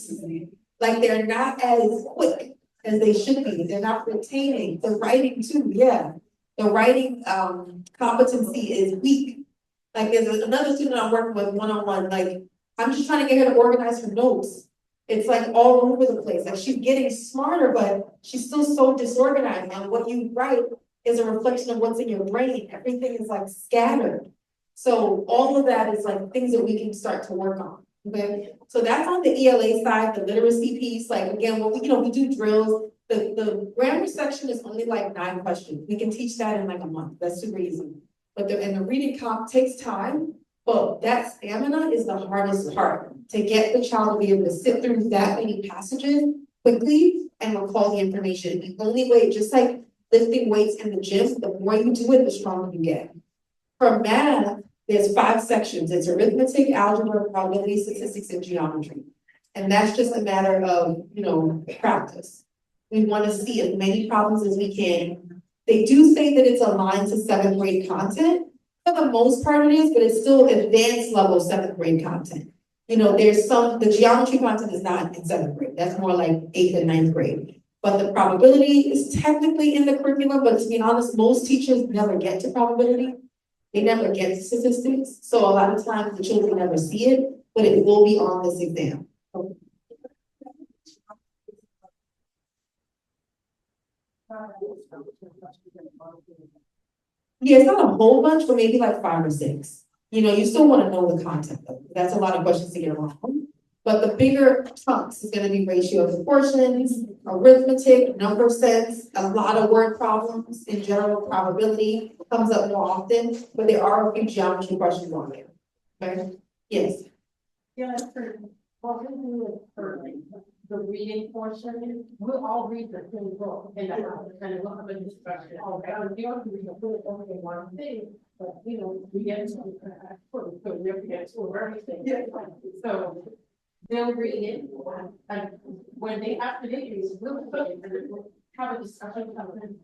Like they're not as quick as they should be. They're not retaining. The writing too, yeah. The writing competency is weak. Like there's another student I'm working with one-on-one, like I'm just trying to get her to organize her notes. It's like all over the place. Like she's getting smarter, but she's still so disorganized. And what you write is a reflection of what's in your brain. Everything is like scattered. So all of that is like things that we can start to work on. Okay. So that's on the ELA side, the literacy piece. Like again, when we do drills, the grammar section is only like 9 questions. We can teach that in like a month. That's super easy. But the reading comp takes time. But that stamina is the hardest part, to get the child to be able to sit through that many passages quickly and recall the information. The only way, just like lifting weights in the gym, the more you do it, the stronger you get. For math, there's 5 sections. It's arithmetic, algebra, probability, statistics, and geometry. And that's just a matter of, practice. We want to see as many problems as we can. They do say that it's aligned to 7th grade content. For the most part it is, but it's still advanced level 7th grade content. There's the geometry content is not in 7th grade. That's more like 8th and 9th grade. But the probability is technically in the curriculum, but to be honest, most teachers never get to probability. They never get to statistics. So a lot of times the children never see it, but it will be on this exam. Yeah, it's not a whole bunch, but maybe like 5 or 6. You still want to know the content though. That's a lot of questions to get wrong. But the bigger chunks is going to be ratio of proportions, arithmetic, number sense, a lot of word problems in general. Probability comes up more often, but there are a few geometry questions on there. Okay? Yes. Yeah, I've heard Well, we do it for the reading portion, we'll all read the same book in the house, and we'll have a discussion. Okay, you don't read the book only one thing, but you know, we get to, so we have to get to everything. So they'll read it, and when they have to do it, we'll have a discussion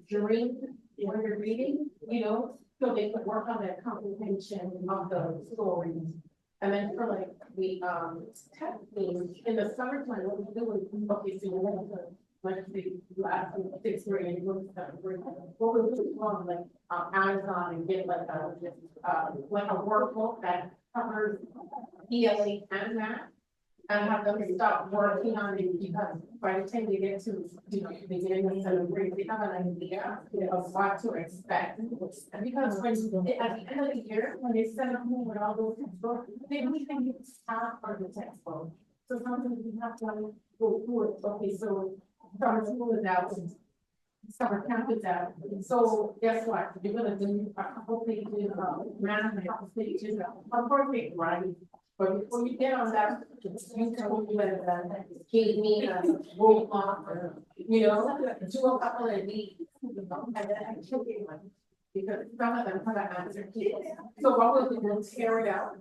during when you're reading, you know, so they could work on their comprehension of the stories. And then for like the testing in the summertime, what we do is okay, so we have to like the last 6th grade and 7th grade. What we do is on like Amazon and get like a workbook that covers ELA and math. And have them start working on it because by the time they get to, you know, the beginning of 7th grade, they have an idea of what to expect. And because when at the end of the year, when they send them home with all those textbooks, they don't even use half of the textbook. So sometimes we have to go through it. Okay, so summer school is out, summer camp is out. So guess what? You're gonna do a couple pages of math and a couple pages of perfect, right? But before you get on that, you told me that gave me a roadblock, or, you know, do a couple of these, and then I took it one. Because some of them have an answer key. So what we'll do, we'll tear it out.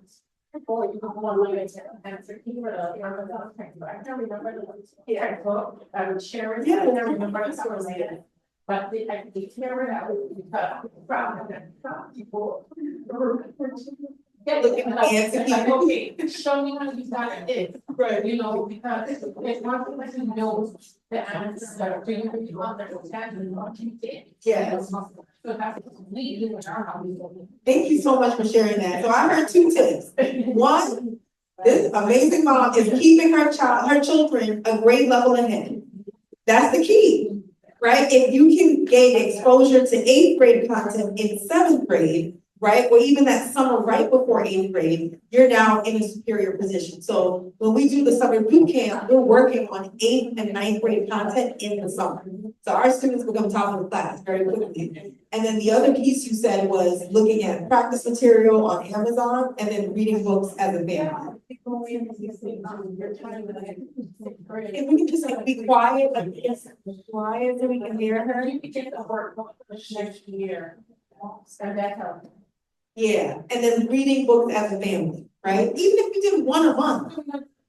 Or you can go online and answer key with a Amazon textbook. I can't remember the textbook, I would share it, I can't remember the source later. But they tear it out from people. Yeah, look at like, okay, show me how you got it, right? You know, because it's one person who knows the answers that are doing what you understand and what you did. Yes. So that's we do with our hobbies. Thank you so much for sharing that. So I heard 2 tips. One, this amazing mom is keeping her children a grade level ahead. That's the key, right? If you can gain exposure to 8th grade content in 7th grade, right? Or even that summer right before 8th grade, you're now in a superior position. So when we do the summer boot camp, we're working on 8th and 9th grade content in the summer. So our students become top of the class very quickly. And then the other piece you said was looking at practice material on Amazon and then reading books as a family. If we can just like be quiet, quiet so we can hear her. You can get the workbook next year. And that helps. Yeah, and then reading books as a family, right? Even if we did one a month.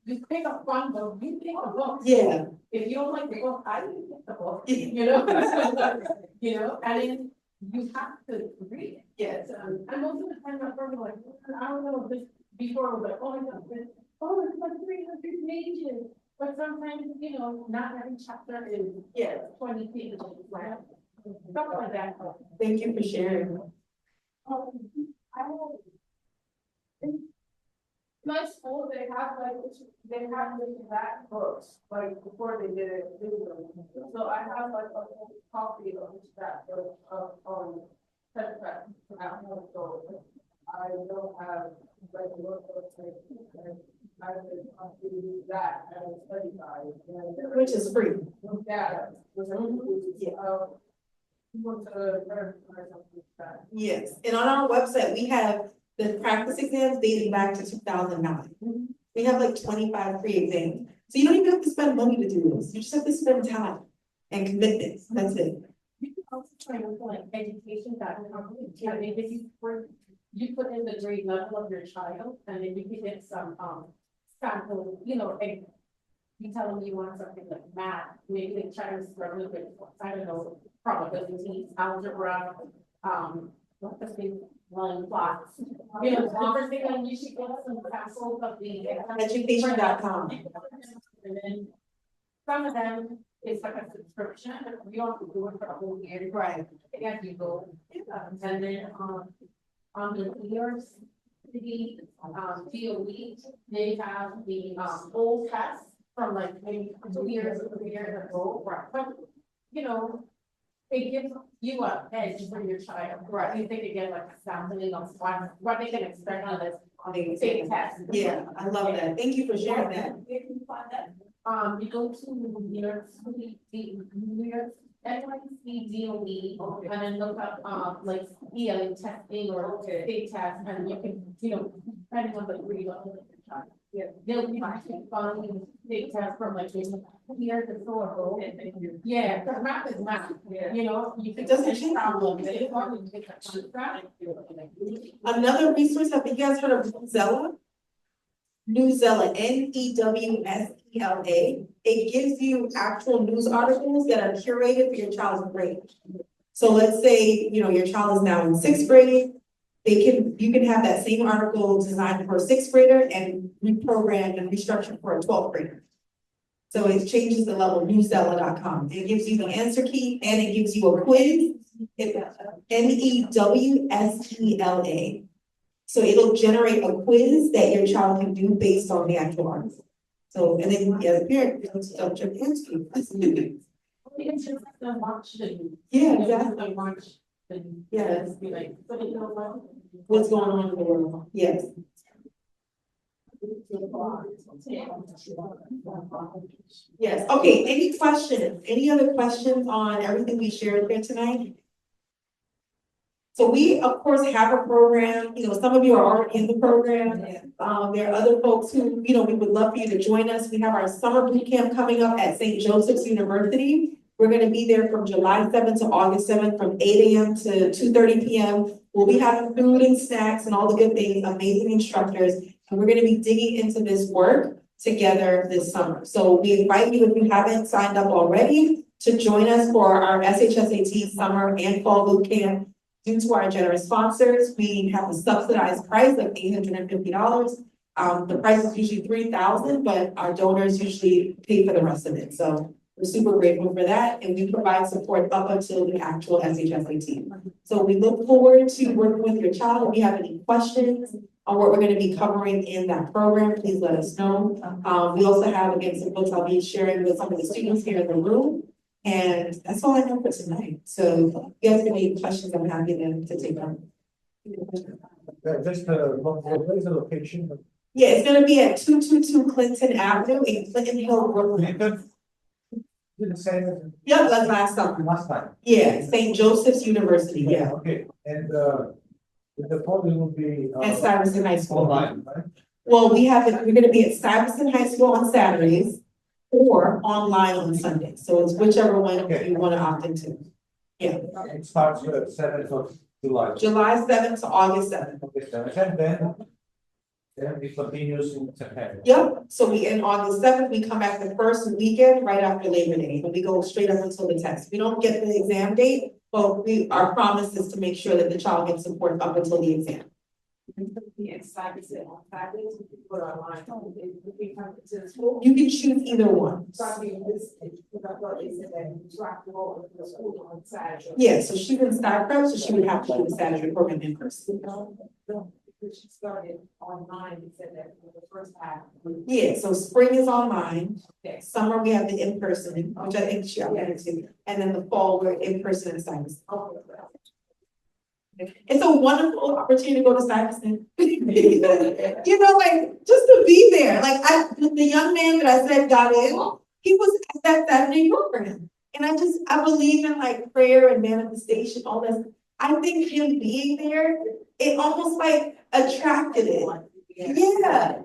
You pick up one book, you pick a book. Yeah. If you don't like the book, I didn't pick the book, you know? You know, and then you have to read it. Yes. And most of the time I'm probably like, I don't know, this before was like, oh my God, it's like 300 pages. But sometimes, you know, not every chapter is 20 pages, right? Stuff like that. Thank you for sharing. My school, they have that books, like before they did it. So I have like a whole copy of that book setback at home, so I don't have like a workbook. I would use that as a study guide. Which is free. Yeah. Yes, and on our website, we have the practice exams dating back to 2009. We have like 25 free exams. So you don't even have to spend money to do this. You just have to spend time and commitment. That's it. You can also try to like education that you put in the grade level of your child, and then you can get some sample, you know, and you tell them you want something like math, maybe they try to struggle with, I don't know, probabilities, algebra, what's the thing, line plots. You know, other thing, and you should get some samples of the Education.com. And then some of them is like a subscription, you don't have to do it for a whole year. Right. Again, you go, and then on the years, the DOE, they have the old tests from like maybe 2 years or 3 years ago, right? But you know, it gives you a edge for your child, right? You think again like a sampling of what they can expect on this state test. Yeah, I love that. Thank you for sharing that. Where can you find that? You go to New York NYC DOE, and then look up like ELA testing or state test, and you can, you know, depending on the grade level of your child. They'll be like, following data from like, here's the source. Yeah, because math is math, you know, you It can doesn't any change. problem, they don't want to take that from Another resource, have you guys heard of Newsela? Newsela, Newsela. It gives you actual news articles that are curated for your child's grade. So let's say, you know, your child is now in sixth grade. You can have that same article designed for a sixth grader and reprogrammed and restructured for a 12th grader. So it changes the level, newsela.com. It gives you the answer key and it gives you a quiz. Newsela. So it'll generate a quiz that your child can do based on the actual article. So, and then as a parent, you know, check the answer key. It's just the watch the. Yeah, exactly. The watch the. Yes. Be like, but you know what? What's going on in the world? Yes. Yes, okay, any questions? Any other questions on everything we shared here tonight? So we, of course, have a program, you know, some of you are already in the program. There are other folks who, you know, we would love for you to join us. We have our summer boot camp coming up at St. Joseph's University. We're gonna be there from July 7th to August 7th from 8 a.m. to 2:30 p.m. We'll be having food and snacks and all the good things, amazing instructors. And we're gonna be digging into this work together this summer. So we invite you, if you haven't signed up already, to join us for our SHSAT summer and fall boot camp. Due to our generous sponsors, we have a subsidized price of $850. The price is usually $3,000, but our donors usually pay for the rest of it. So we're super grateful for that, and we provide support up until the actual SHSAT. So we look forward to working with your child. If you have any questions on what we're going to be covering in that program, please let us know. We also have, again, some books I'll be sharing with some of the students here in the room. And that's all I have for tonight. So if you guys have any questions, I'm happy to take them. Just, where's the location? Yeah, it's gonna be at 222 Clinton Avenue in Clinton Hill, Brooklyn. Did the same as Yep, like last summer. last time? Yeah, St. Joseph's University, yeah, Okay, and, the podium will be. at Stuyvesant High School. Online, right? Well, we're gonna be at Stuyvesant High School on Saturdays or online on Sundays. So it's whichever one Okay. you wanna opt into. Yeah, It starts with 7th of July. July 7th to August 7th. Okay, 7th, and then it continues in September. Yep, so we, in August 7th, we come back the first weekend right after Labor Day, and we go straight up until the test. We don't get the exam date, but our promise is to make sure that the child gets support up until the exam. Yeah, Stuyvesant on Saturdays, we can put online, we come to the school. You can choose either one. So I mean, this, because I thought they said that you have to go to the school on Saturday. Yeah, so she's in Sky Prep, so she would have to do the Saturday program in person. Because she started online, and said that for the first half. Yeah, so spring is online, summer we have the in-person, which I think she already to, and then the fall we're in-person and Stuyvesant. It's a wonderful opportunity to go to Stuyvesant. You know, like, just to be there, like, the young man that I said got in, he was at that Saturday program. And I believe in like prayer and manifestation, all this. I think him being there, it almost like attracted it. Yeah.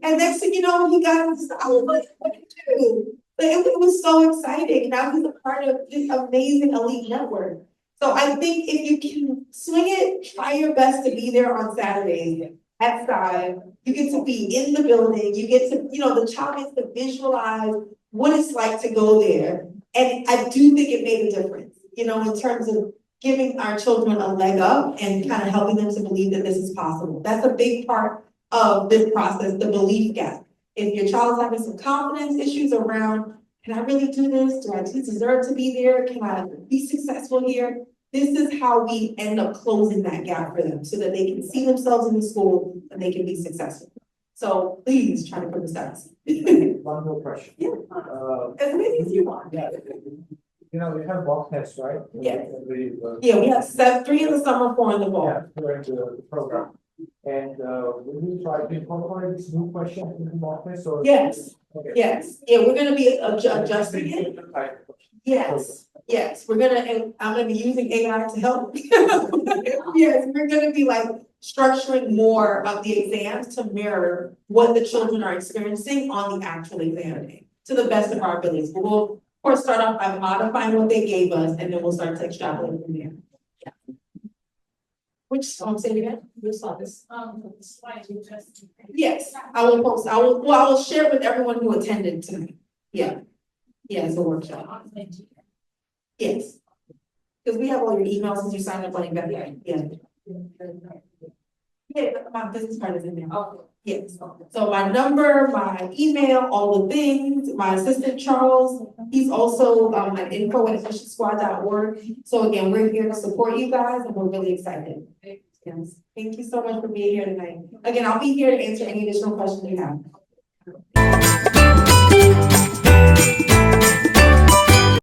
And next thing you know, he got this, I was like, what did you do? But it was so exciting. Now he's a part of this amazing elite network. So I think if you can swing it, try your best to be there on Saturdays at 5. You get to be in the building. You get to, you know, the child gets to visualize what it's like to go there. And I do think it made a difference, you know, in terms of giving our children a leg up and kind of helping them to believe that this is possible. That's a big part of this process, the belief gap. If your child's having some confidence issues around, can I really do this? Do I deserve to be there? Can I be successful here? This is how we end up closing that gap for them so that they can see themselves in the school and they can be successful. So please try to put this out. One more question. Yeah. As many as you want. Yeah. You know, we have mock tests, right? Yeah. We Yeah, we have 3 in the summer, 4 in the fall. yeah, during the program. And will you try to incorporate this new question in the mock test or? Yes, Okay. yes. Yeah, we're gonna be adjusting it. Different type. Yes, and I'm gonna be using AI to help. Yes, we're gonna be like structuring more of the exams to mirror what the children are experiencing on the actual exam day, to the best of our abilities. But we'll, of course, start off by modifying what they gave us, and then we'll start to extrapolate from there. Which, say it again, which slide this? The slide you just. Yes, I will post, I will share with everyone who attended tonight. Yeah. Yeah, it's a workshop. Yes. Because we have all your emails since you signed up on Immigrant, yeah. Yeah, my business card is in there. Oh. Yes, so my number, my email, all the things, my assistant Charles, he's also at info@AdmissionSquad.org. So again, we're here to support you guys and we're really excited. Yes, thank you so much for being here tonight. Again, I'll be here to answer any additional questions you have.